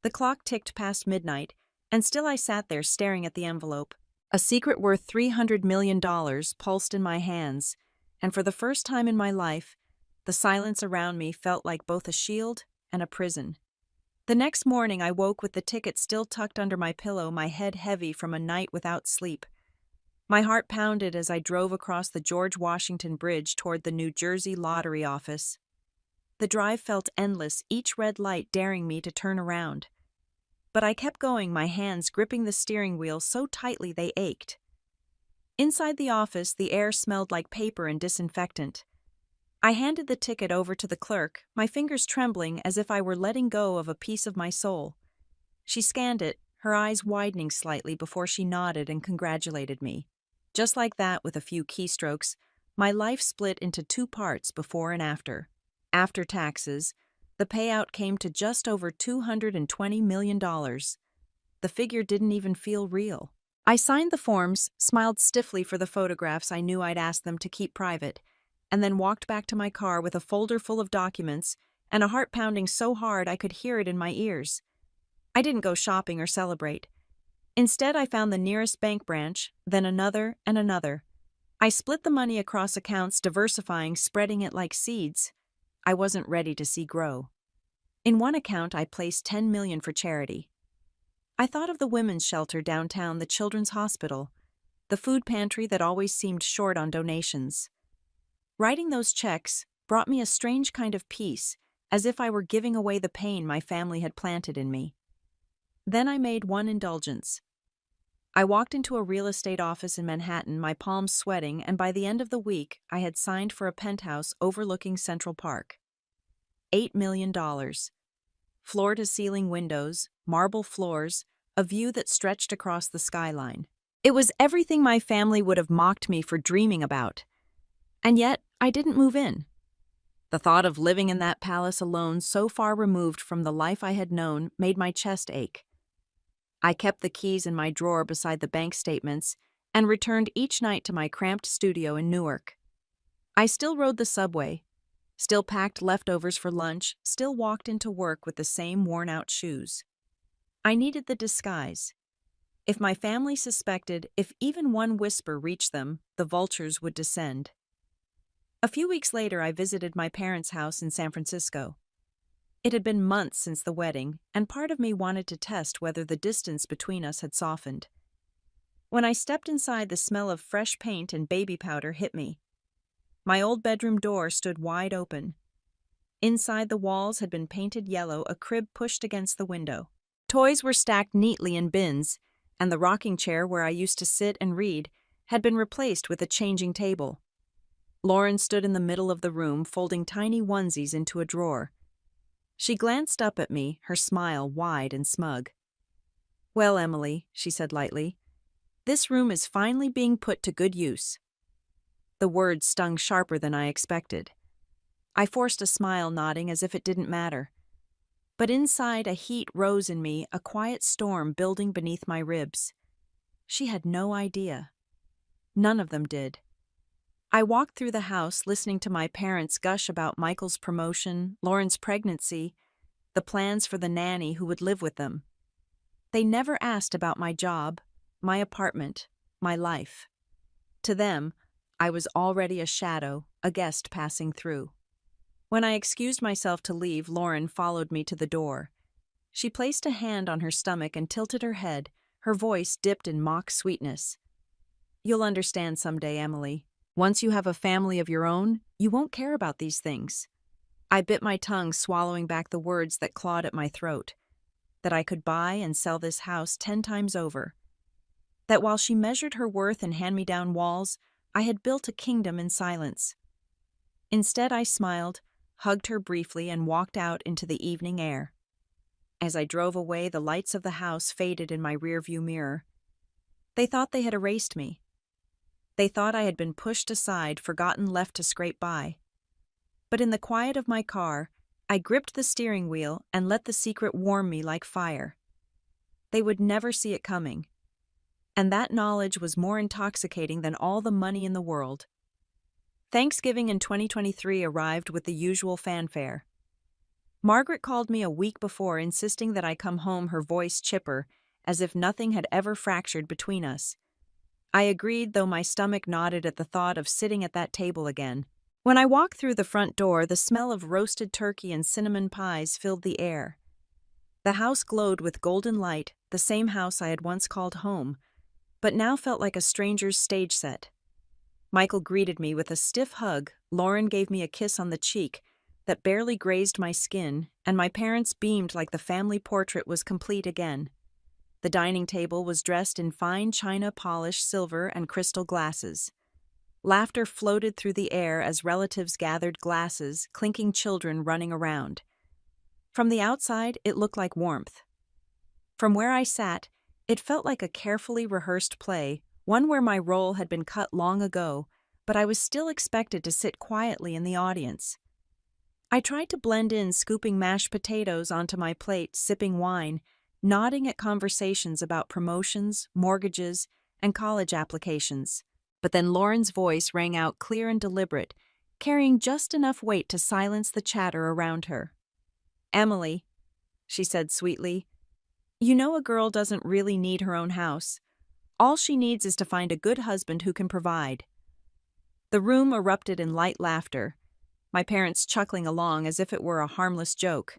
[SPEAKER 1] The clock ticked past midnight, and still I sat there staring at the envelope. A secret worth $300 million pulsed in my hands, and for the first time in my life, the silence around me felt like both a shield and a prison. The next morning I woke with the ticket still tucked under my pillow, my head heavy from a night without sleep. My heart pounded as I drove across the George Washington Bridge toward the New Jersey lottery office. The drive felt endless, each red light daring me to turn around. But I kept going, my hands gripping the steering wheel so tightly they ached. Inside the office, the air smelled like paper and disinfectant. I handed the ticket over to the clerk, my fingers trembling as if I were letting go of a piece of my soul. She scanned it, her eyes widening slightly before she nodded and congratulated me. Just like that, with a few keystrokes, my life split into 2 parts, before and after. After taxes, the payout came to just over $220 million. The figure didn't even feel real. I signed the forms, smiled stiffly for the photographs I knew I'd asked them to keep private, and then walked back to my car with a folder full of documents and a heart pounding so hard I could hear it in my ears. I didn't go shopping or celebrate. Instead, I found the nearest bank branch, then another and another. I split the money across accounts, diversifying, spreading it like seeds I wasn't ready to see grow. In one account, I placed $10 million for charity. I thought of the women's shelter downtown, the children's hospital. the food pantry that always seemed short on donations. Writing those checks brought me a strange kind of peace, as if I were giving away the pain my family had planted in me. Then I made one indulgence. I walked into a real estate office in Manhattan, my palms sweating, and by the end of the week, I had signed for a penthouse overlooking Central Park. $8 million. Floor-to-ceiling windows, marble floors, a view that stretched across the skyline. It was everything my family would have mocked me for dreaming about. And yet, I didn't move in. The thought of living in that palace alone, so far removed from the life I had known, made my chest ache. I kept the keys in my drawer beside the bank statements and returned each night to my cramped studio in Newark. I still rode the subway, still packed leftovers for lunch, still walked into work with the same worn-out shoes. I needed the disguise. If my family suspected, if even one whisper reached them, the vultures would descend. A few weeks later, I visited my parents' house in San Francisco. It had been months since the wedding, and part of me wanted to test whether the distance between us had softened. When I stepped inside, the smell of fresh paint and baby powder hit me. My old bedroom door stood wide open. Inside, the walls had been painted yellow, a crib pushed against the window. Toys were stacked neatly in bins, and the rocking chair where I used to sit and read had been replaced with a changing table. Lauren stood in the middle of the room, folding tiny onesies into a drawer. She glanced up at me, her smile wide and smug. "Well, Emily," she said lightly, "this room is finally being put to good use." The words stung sharper than I expected. I forced a smile, nodding as if it didn't matter. But inside, a heat rose in me, a quiet storm building beneath my ribs. She had no idea. None of them did. I walked through the house, listening to my parents gush about Michael's promotion, Lauren's pregnancy, the plans for the nanny who would live with them. They never asked about my job, my apartment, my life. To them, I was already a shadow, a guest passing through. When I excused myself to leave, Lauren followed me to the door. She placed a hand on her stomach and tilted her head, her voice dipped in mock sweetness. "You'll understand someday, Emily. Once you have a family of your own, you won't care about these things." I bit my tongue, swallowing back the words that clawed at my throat. That I could buy and sell this house 10 times over. That while she measured her worth in hand-me-down walls, I had built a kingdom in silence. Instead, I smiled, hugged her briefly, and walked out into the evening air. As I drove away, the lights of the house faded in my rearview mirror. They thought they had erased me. They thought I had been pushed aside, forgotten, left to scrape by. But in the quiet of my car, I gripped the steering wheel and let the secret warm me like fire. They would never see it coming. And that knowledge was more intoxicating than all the money in the world. Thanksgiving in 2023 arrived with the usual fanfare. Margaret called me a week before, insisting that I come home, her voice chipper, as if nothing had ever fractured between us. I agreed, though my stomach nodded at the thought of sitting at that table again. When I walked through the front door, the smell of roasted turkey and cinnamon pies filled the air. The house glowed with golden light, the same house I had once called home, but now felt like a stranger's stage set. Michael greeted me with a stiff hug, Lauren gave me a kiss on the cheek that barely grazed my skin, and my parents beamed like the family portrait was complete again. The dining table was dressed in fine china, polished silver, and crystal glasses. Laughter floated through the air as relatives gathered glasses, clinking children running around. From the outside, it looked like warmth. From where I sat, it felt like a carefully rehearsed play, one where my role had been cut long ago, but I was still expected to sit quietly in the audience. I tried to blend in, scooping mashed potatoes onto my plate, sipping wine, nodding at conversations about promotions, mortgages, and college applications. But then Lauren's voice rang out clear and deliberate, carrying just enough weight to silence the chatter around her. "Emily," she said sweetly, "you know a girl doesn't really need her own house. All she needs is to find a good husband who can provide." The room erupted in light laughter, my parents chuckling along as if it were a harmless joke.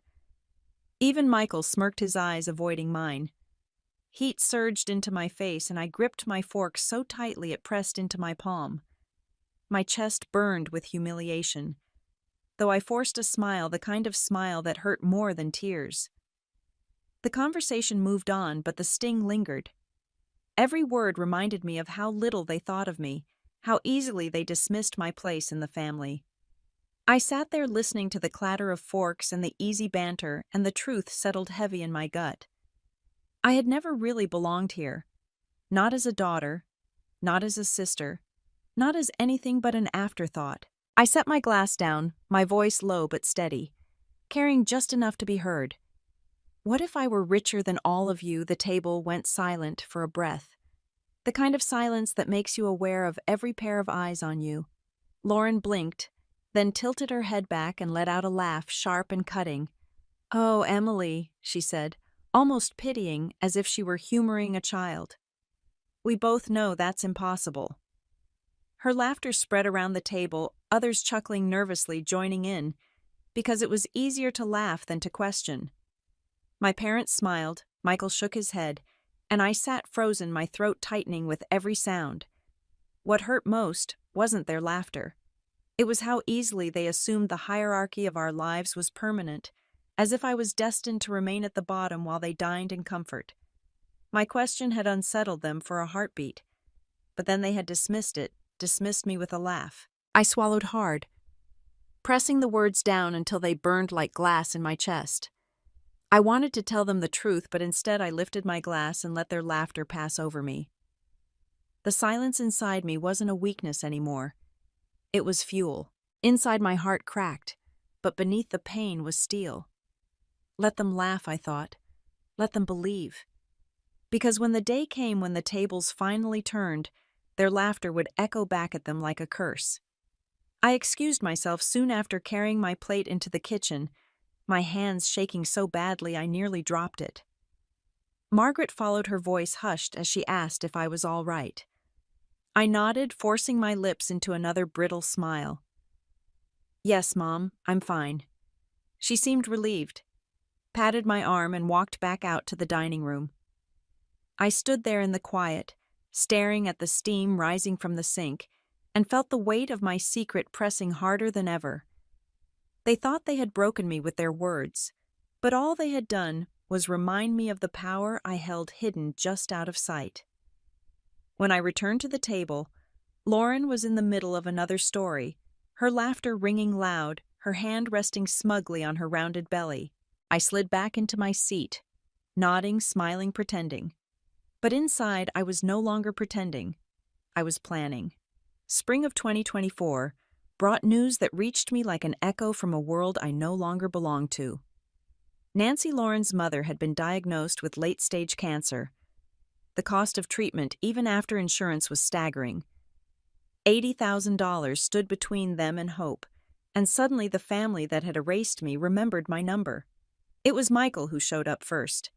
[SPEAKER 1] Even Michael smirked his eyes, avoiding mine. Heat surged into my face and I gripped my fork so tightly it pressed into my palm. My chest burned with humiliation, though I forced a smile, the kind of smile that hurt more than tears. The conversation moved on, but the sting lingered. Every word reminded me of how little they thought of me, how easily they dismissed my place in the family. I sat there listening to the clatter of forks and the easy banter, and the truth settled heavy in my gut. I had never really belonged here. Not as a daughter, not as a sister, not as anything but an afterthought. I set my glass down, my voice low but steady, caring just enough to be heard. What if I were richer than all of you? The table went silent for a breath. The kind of silence that makes you aware of every pair of eyes on you. Lauren blinked, then tilted her head back and let out a laugh, sharp and cutting. "Oh, Emily," she said, almost pitying, as if she were humoring a child. "We both know that's impossible." Her laughter spread around the table, others chuckling nervously, joining in, because it was easier to laugh than to question. My parents smiled, Michael shook his head, and I sat frozen, my throat tightening with every sound. What hurt most wasn't their laughter. It was how easily they assumed the hierarchy of our lives was permanent, as if I was destined to remain at the bottom while they dined in comfort. My question had unsettled them for a heartbeat, but then they had dismissed me with a laugh. I swallowed hard, pressing the words down until they burned like glass in my chest. I wanted to tell them the truth, but instead I lifted my glass and let their laughter pass over me. The silence inside me wasn't a weakness anymore. It was fuel. Inside my heart cracked, but beneath the pain was steel. Let them laugh, I thought. Let them believe. Because when the day came when the tables finally turned, their laughter would echo back at them like a curse. I excused myself soon after, carrying my plate into the kitchen, my hands shaking so badly I nearly dropped it. Margaret followed, her voice hushed as she asked if I was all right. I nodded, forcing my lips into another brittle smile. "Yes, Mom, I'm fine." She seemed relieved, patted my arm, and walked back out to the dining room. I stood there in the quiet, staring at the steam rising from the sink, and felt the weight of my secret pressing harder than ever. They thought they had broken me with their words, but all they had done was remind me of the power I held hidden just out of sight. When I returned to the table, Lauren was in the middle of another story, her laughter ringing loud, her hand resting smugly on her rounded belly. I slid back into my seat, nodding, smiling, pretending. But inside, I was no longer pretending. I was planning. Spring of 2024 brought news that reached me like an echo from a world I no longer belonged to. Nancy Lauren's mother had been diagnosed with late-stage cancer. The cost of treatment, even after insurance, was staggering. $80,000 stood between them and hope, and suddenly the family that had erased me remembered my number. It was Michael who showed up first.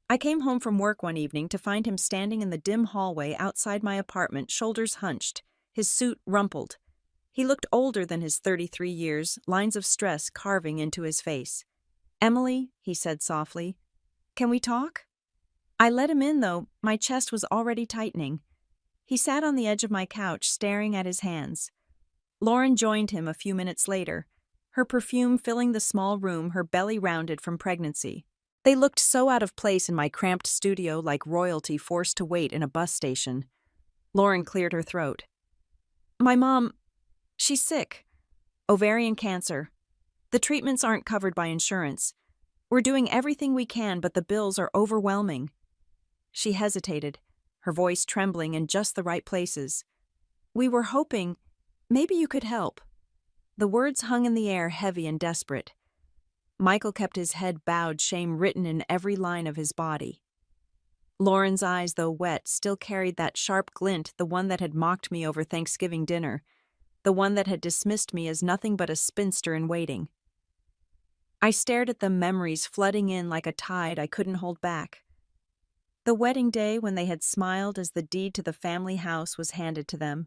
[SPEAKER 1] I came home from work one evening to find him standing in the dim hallway outside my apartment, shoulders hunched, his suit rumpled. He looked older than his 33 years, lines of stress carving into his face. "Emily," he said softly, "can we talk?" I let him in, though my chest was already tightening. He sat on the edge of my couch, staring at his hands. Lauren joined him a few minutes later, her perfume filling the small room, her belly rounded from pregnancy. They looked so out of place in my cramped studio, like royalty forced to wait in a bus station. Lauren cleared her throat. "My mom, she's sick. Ovarian cancer. The treatments aren't covered by insurance. We're doing everything we can, but the bills are overwhelming." She hesitated, her voice trembling in just the right places. "We were hoping, maybe you could help." The words hung in the air, heavy and desperate. Michael kept his head bowed, shame written in every line of his body. Lauren's eyes, though wet, still carried that sharp glint, the one that had mocked me over Thanksgiving dinner, the one that had dismissed me as nothing but a spinster in waiting. I stared at them, memories flooding in like a tide I couldn't hold back. The wedding day when they had smiled as the deed to the family house was handed to them.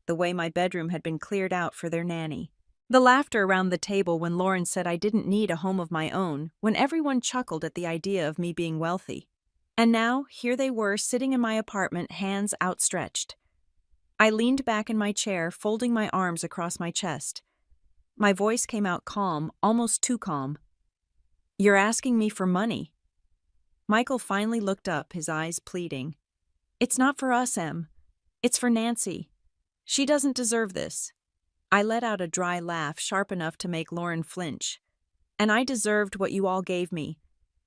[SPEAKER 1] The way my bedroom had been cleared out for their nanny. The laughter around the table when Lauren said I didn't need a home of my own, when everyone chuckled at the idea of me being wealthy. And now, here they were, sitting in my apartment, hands outstretched. I leaned back in my chair, folding my arms across my chest. My voice came out calm, almost too calm. "You're asking me for money." Michael finally looked up, his eyes pleading. "It's not for us, Em. It's for Nancy. She doesn't deserve this." I let out a dry laugh, sharp enough to make Lauren flinch. "And I deserved what you all gave me.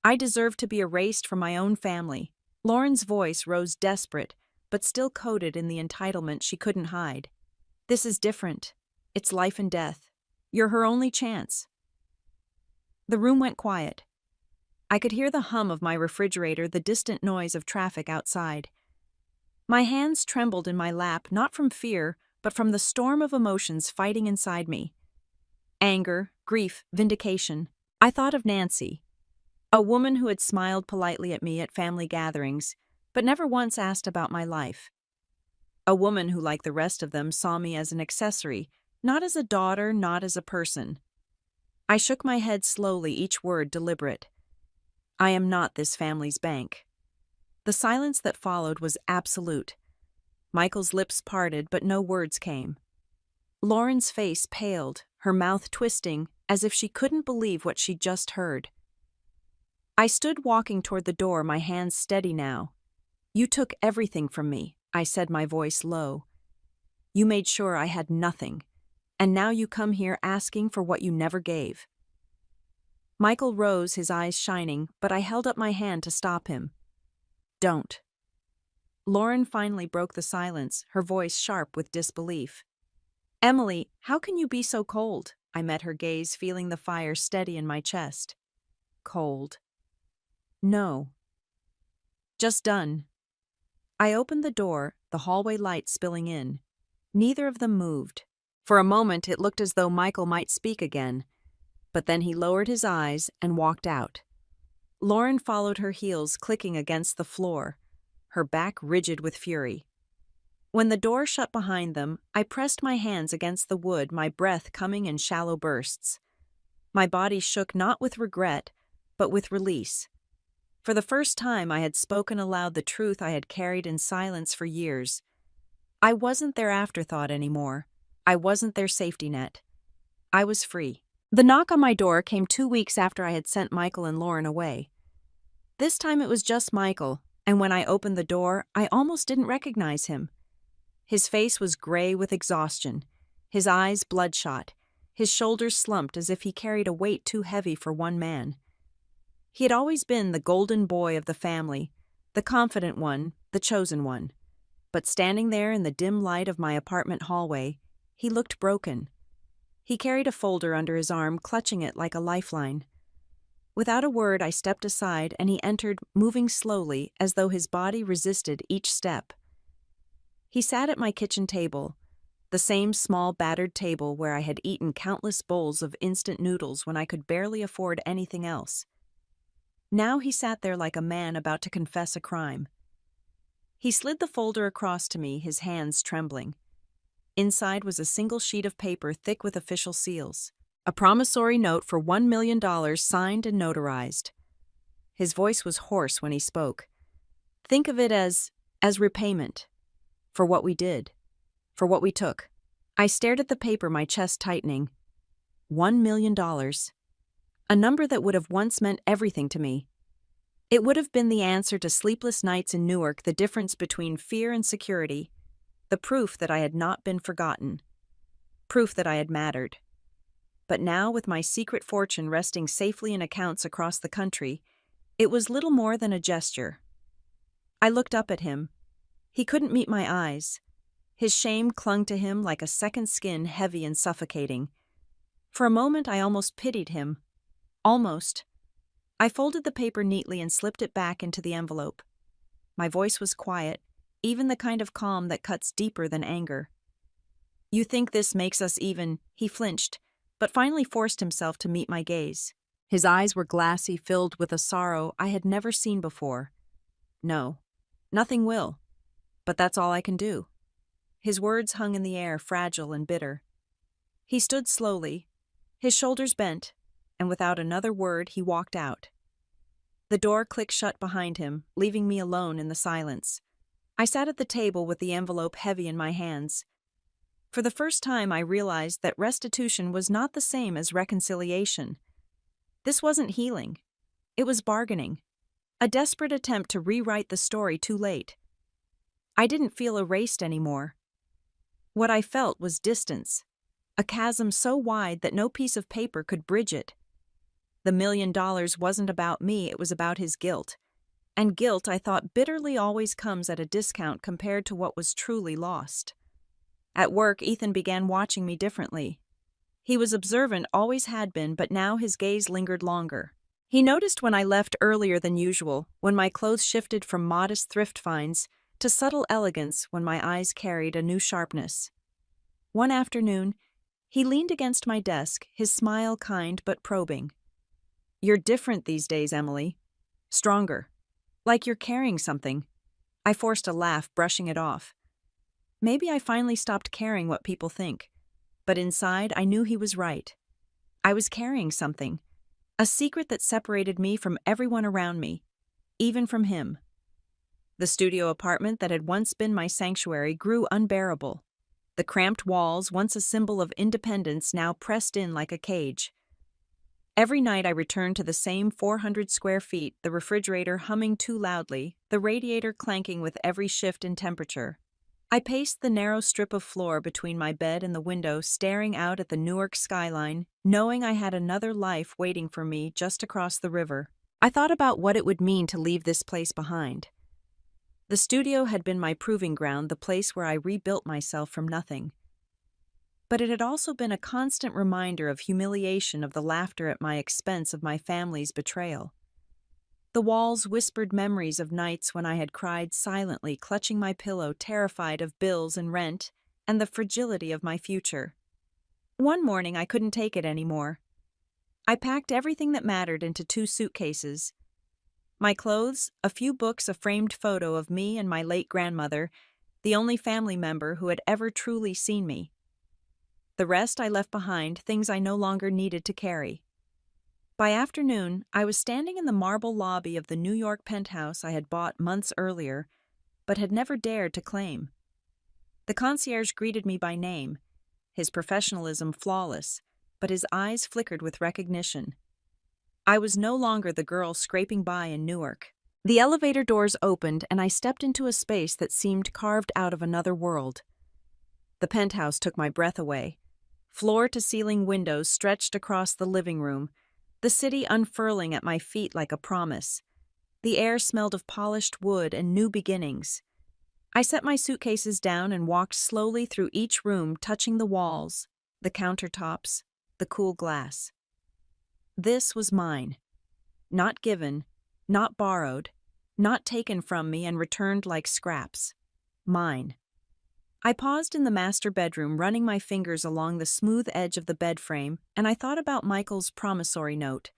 [SPEAKER 1] I deserved to be erased from my own family." Lauren's voice rose desperate, but still coated in the entitlement she couldn't hide. "This is different. It's life and death. You're her only chance." The room went quiet. I could hear the hum of my refrigerator, the distant noise of traffic outside. My hands trembled in my lap, not from fear, but from the storm of emotions fighting inside me. Anger, grief, vindication. I thought of Nancy, a woman who had smiled politely at me at family gatherings, but never once asked about my life. A woman who, like the rest of them, saw me as an accessory, not as a daughter, not as a person. I shook my head slowly, each word deliberate. I am not this family's bank. The silence that followed was absolute. Michael's lips parted, but no words came. Lauren's face paled, her mouth twisting, as if she couldn't believe what she'd just heard. I stood walking toward the door, my hands steady now. "You took everything from me," I said, my voice low. "You made sure I had nothing, and now you come here asking for what you never gave." Michael rose, his eyes shining, but I held up my hand to stop him. "Don't." Lauren finally broke the silence, her voice sharp with disbelief. "Emily, how can you be so cold?" I met her gaze, feeling the fire steady in my chest. "Cold?" "No. Just done." I opened the door, the hallway light spilling in. Neither of them moved. For a moment it looked as though Michael might speak again, but then he lowered his eyes and walked out. Lauren followed her heels, clicking against the floor, her back rigid with fury. When the door shut behind them, I pressed my hands against the wood, my breath coming in shallow bursts. My body shook not with regret, but with release. For the first time I had spoken aloud the truth I had carried in silence for years. I wasn't their afterthought anymore. I wasn't their safety net. I was free. The knock on my door came 2 weeks after I had sent Michael and Lauren away. This time it was just Michael, and when I opened the door, I almost didn't recognize him. His face was gray with exhaustion, his eyes bloodshot, his shoulders slumped as if he carried a weight too heavy for one man. He had always been the golden boy of the family, the confident one, the chosen one. But standing there in the dim light of my apartment hallway, he looked broken. He carried a folder under his arm, clutching it like a lifeline. Without a word, I stepped aside, and he entered, moving slowly, as though his body resisted each step. He sat at my kitchen table, the same small battered table where I had eaten countless bowls of instant noodles when I could barely afford anything else. Now he sat there like a man about to confess a crime. He slid the folder across to me, his hands trembling. Inside was a single sheet of paper thick with official seals, a promissory note for $1 million signed and notarized. His voice was hoarse when he spoke. "Think of it as repayment. For what we did. For what we took." I stared at the paper, my chest tightening. $1 million. A number that would have once meant everything to me. It would have been the answer to sleepless nights in Newark, the difference between fear and security, the proof that I had not been forgotten, proof that I had mattered. But now, with my secret fortune resting safely in accounts across the country, it was little more than a gesture. I looked up at him. He couldn't meet my eyes. His shame clung to him like a second skin, heavy and suffocating. For a moment I almost pitied him. Almost. I folded the paper neatly and slipped it back into the envelope. My voice was quiet, even the kind of calm that cuts deeper than anger. "You think this makes us even?" He flinched, but finally forced himself to meet my gaze. His eyes were glassy, filled with a sorrow I had never seen before. "No, nothing will. But that's all I can do." His words hung in the air, fragile and bitter. He stood slowly, his shoulders bent, and without another word he walked out. The door clicked shut behind him, leaving me alone in the silence. I sat at the table with the envelope heavy in my hands. For the first time, I realized that restitution was not the same as reconciliation. This wasn't healing. It was bargaining. A desperate attempt to rewrite the story too late. I didn't feel erased anymore. What I felt was distance, a chasm so wide that no piece of paper could bridge it. The $1 million wasn't about me, it was about his guilt. And guilt, I thought, bitterly always comes at a discount compared to what was truly lost. At work, Ethan began watching me differently. He was observant, always had been, but now his gaze lingered longer. He noticed when I left earlier than usual, when my clothes shifted from modest thrift finds to subtle elegance when my eyes carried a new sharpness. One afternoon, he leaned against my desk, his smile kind but probing. "You're different these days, Emily. Stronger. Like you're carrying something." I forced a laugh, brushing it off. Maybe I finally stopped caring what people think. But inside, I knew he was right. I was carrying something. A secret that separated me from everyone around me, even from him. The studio apartment that had once been my sanctuary grew unbearable. The cramped walls, once a symbol of independence, now pressed in like a cage. Every night I returned to the same 400 square feet, the refrigerator humming too loudly, the radiator clanking with every shift in temperature. I paced the narrow strip of floor between my bed and the window, staring out at the Newark skyline, knowing I had another life waiting for me just across the river. I thought about what it would mean to leave this place behind. The studio had been my proving ground, the place where I rebuilt myself from nothing. But it had also been a constant reminder of humiliation, of the laughter at my expense, of my family's betrayal. The walls whispered memories of nights when I had cried silently, clutching my pillow, terrified of bills and rent, and the fragility of my future. One morning I couldn't take it anymore. I packed everything that mattered into 2 suitcases. My clothes, a few books, a framed photo of me and my late grandmother, the only family member who had ever truly seen me. The rest I left behind, things I no longer needed to carry. By afternoon, I was standing in the marble lobby of the New York penthouse I had bought months earlier, but had never dared to claim. The concierge greeted me by name, his professionalism flawless, but his eyes flickered with recognition. I was no longer the girl scraping by in Newark. The elevator doors opened, and I stepped into a space that seemed carved out of another world. The penthouse took my breath away. Floor-to-ceiling windows stretched across the living room, the city unfurling at my feet like a promise. The air smelled of polished wood and new beginnings. I set my suitcases down and walked slowly through each room, touching the walls, the countertops, the cool glass. This was mine. Not given, not borrowed, not taken from me and returned like scraps. Mine. I paused in the master bedroom, running my fingers along the smooth edge of the bed frame, and I thought about Michael's promissory note.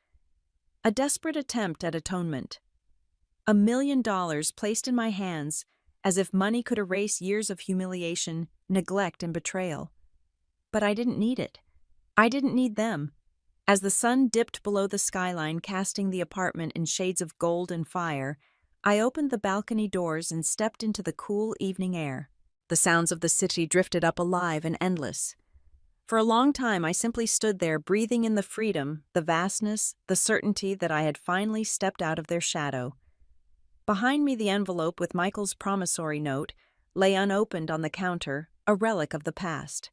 [SPEAKER 1] A desperate attempt at atonement. $1 million placed in my hands, as if money could erase years of humiliation, neglect, and betrayal. But I didn't need it. I didn't need them. As the sun dipped below the skyline, casting the apartment in shades of gold and fire, I opened the balcony doors and stepped into the cool evening air. The sounds of the city drifted up alive and endless. For a long time, I simply stood there, breathing in the freedom, the vastness, the certainty that I had finally stepped out of their shadow. Behind me, the envelope with Michael's promissory note lay unopened on the counter, a relic of the past.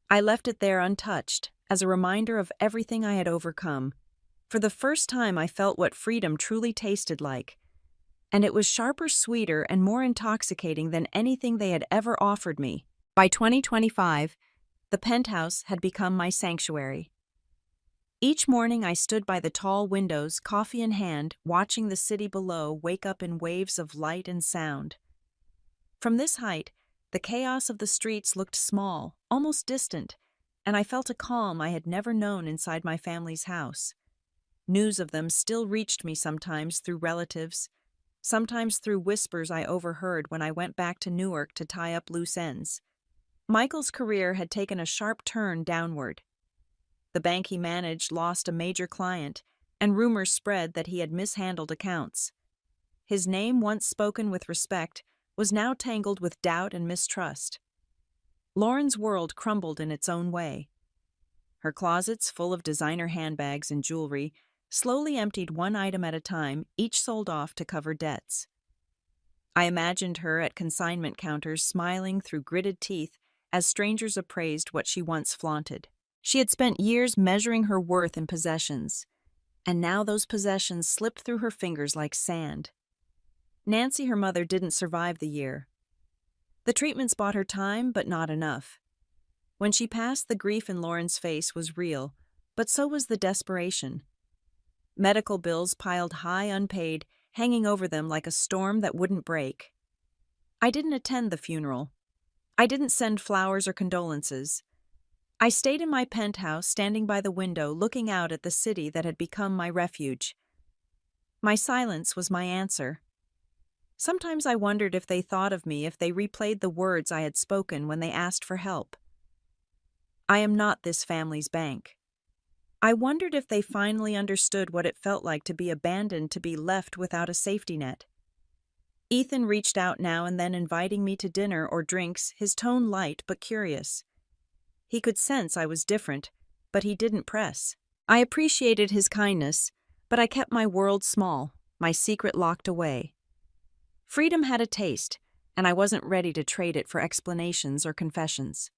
[SPEAKER 1] I left it there untouched, as a reminder of everything I had overcome. For the first time, I felt what freedom truly tasted like. And it was sharper, sweeter, and more intoxicating than anything they had ever offered me. By 2025, the penthouse had become my sanctuary. Each morning I stood by the tall windows, coffee in hand, watching the city below wake up in waves of light and sound. From this height, the chaos of the streets looked small, almost distant, and I felt a calm I had never known inside my family's house. News of them still reached me sometimes through relatives, sometimes through whispers I overheard when I went back to Newark to tie up loose ends. Michael's career had taken a sharp turn downward. The bank he managed lost a major client, and rumors spread that he had mishandled accounts. His name, once spoken with respect, was now tangled with doubt and mistrust. Lauren's world crumbled in its own way. Her closets, full of designer handbags and jewelry, slowly emptied one item at a time, each sold off to cover debts. I imagined her at consignment counters smiling through gritted teeth as strangers appraised what she once flaunted. She had spent years measuring her worth in possessions, and now those possessions slipped through her fingers like sand. Nancy, her mother, didn't survive the year. The treatments bought her time, but not enough. When she passed, the grief in Lauren's face was real, but so was the desperation. Medical bills piled high unpaid, hanging over them like a storm that wouldn't break. I didn't attend the funeral. I didn't send flowers or condolences. I stayed in my penthouse, standing by the window, looking out at the city that had become my refuge. My silence was my answer. Sometimes I wondered if they thought of me, if they replayed the words I had spoken when they asked for help. I am not this family's bank. I wondered if they finally understood what it felt like to be abandoned, to be left without a safety net. Ethan reached out now and then, inviting me to dinner or drinks, his tone light but curious. He could sense I was different, but he didn't press. I appreciated his kindness, but I kept my world small, my secret locked away. Freedom had a taste, and I wasn't ready to trade it for explanations or confessions.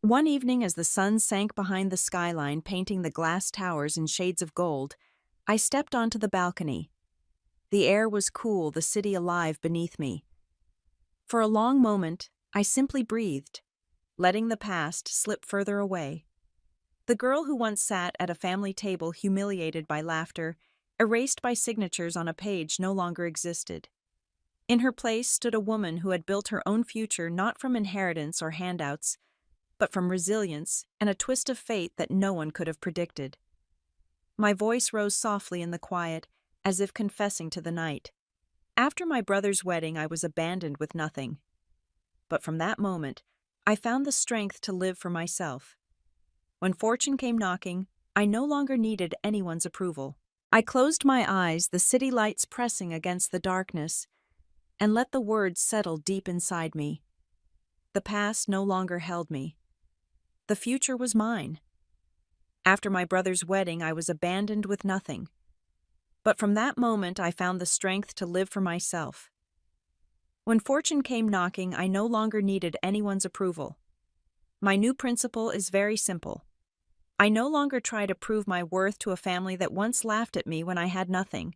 [SPEAKER 1] One evening, as the sun sank behind the skyline, painting the glass towers in shades of gold, I stepped onto the balcony. The air was cool, the city alive beneath me. For a long moment, I simply breathed, letting the past slip further away. The girl who once sat at a family table, humiliated by laughter, erased by signatures on a page, no longer existed. In her place stood a woman who had built her own future not from inheritance or handouts, but from resilience and a twist of fate that no one could have predicted. My voice rose softly in the quiet, as if confessing to the night. After my brother's wedding, I was abandoned with nothing. But from that moment, I found the strength to live for myself. When fortune came knocking, I no longer needed anyone's approval. I closed my eyes, the city lights pressing against the darkness, and let the words settle deep inside me. The past no longer held me. The future was mine. After my brother's wedding, I was abandoned with nothing. But from that moment, I found the strength to live for myself. When fortune came knocking, I no longer needed anyone's approval. My new principle is very simple. I no longer try to prove my worth to a family that once laughed at me when I had nothing.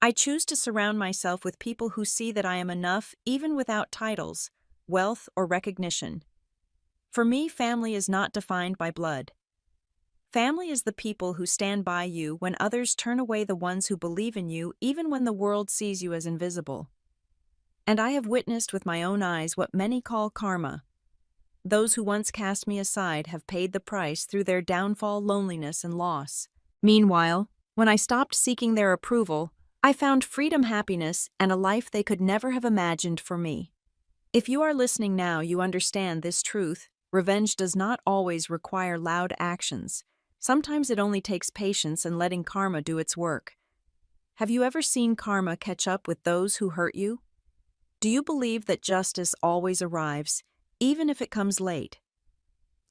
[SPEAKER 1] I choose to surround myself with people who see that I am enough, even without titles, wealth, or recognition. For me, family is not defined by blood. Family is the people who stand by you when others turn away, the ones who believe in you even when the world sees you as invisible. And I have witnessed with my own eyes what many call karma. Those who once cast me aside have paid the price through their downfall, loneliness, and loss. Meanwhile, when I stopped seeking their approval, I found freedom, happiness, and a life they could never have imagined for me. If you are listening now, you understand this truth. Revenge does not always require loud actions. Sometimes it only takes patience and letting karma do its work. Have you ever seen karma catch up with those who hurt you? Do you believe that justice always arrives, even if it comes late?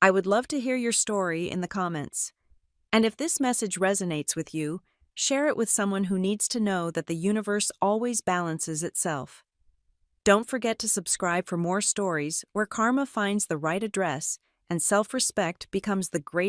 [SPEAKER 1] I would love to hear your story in the comments. And if this message resonates with you, share it with someone who needs to know that the universe always balances itself. Don't forget to subscribe for more stories where karma finds the right address and self-respect becomes the greatest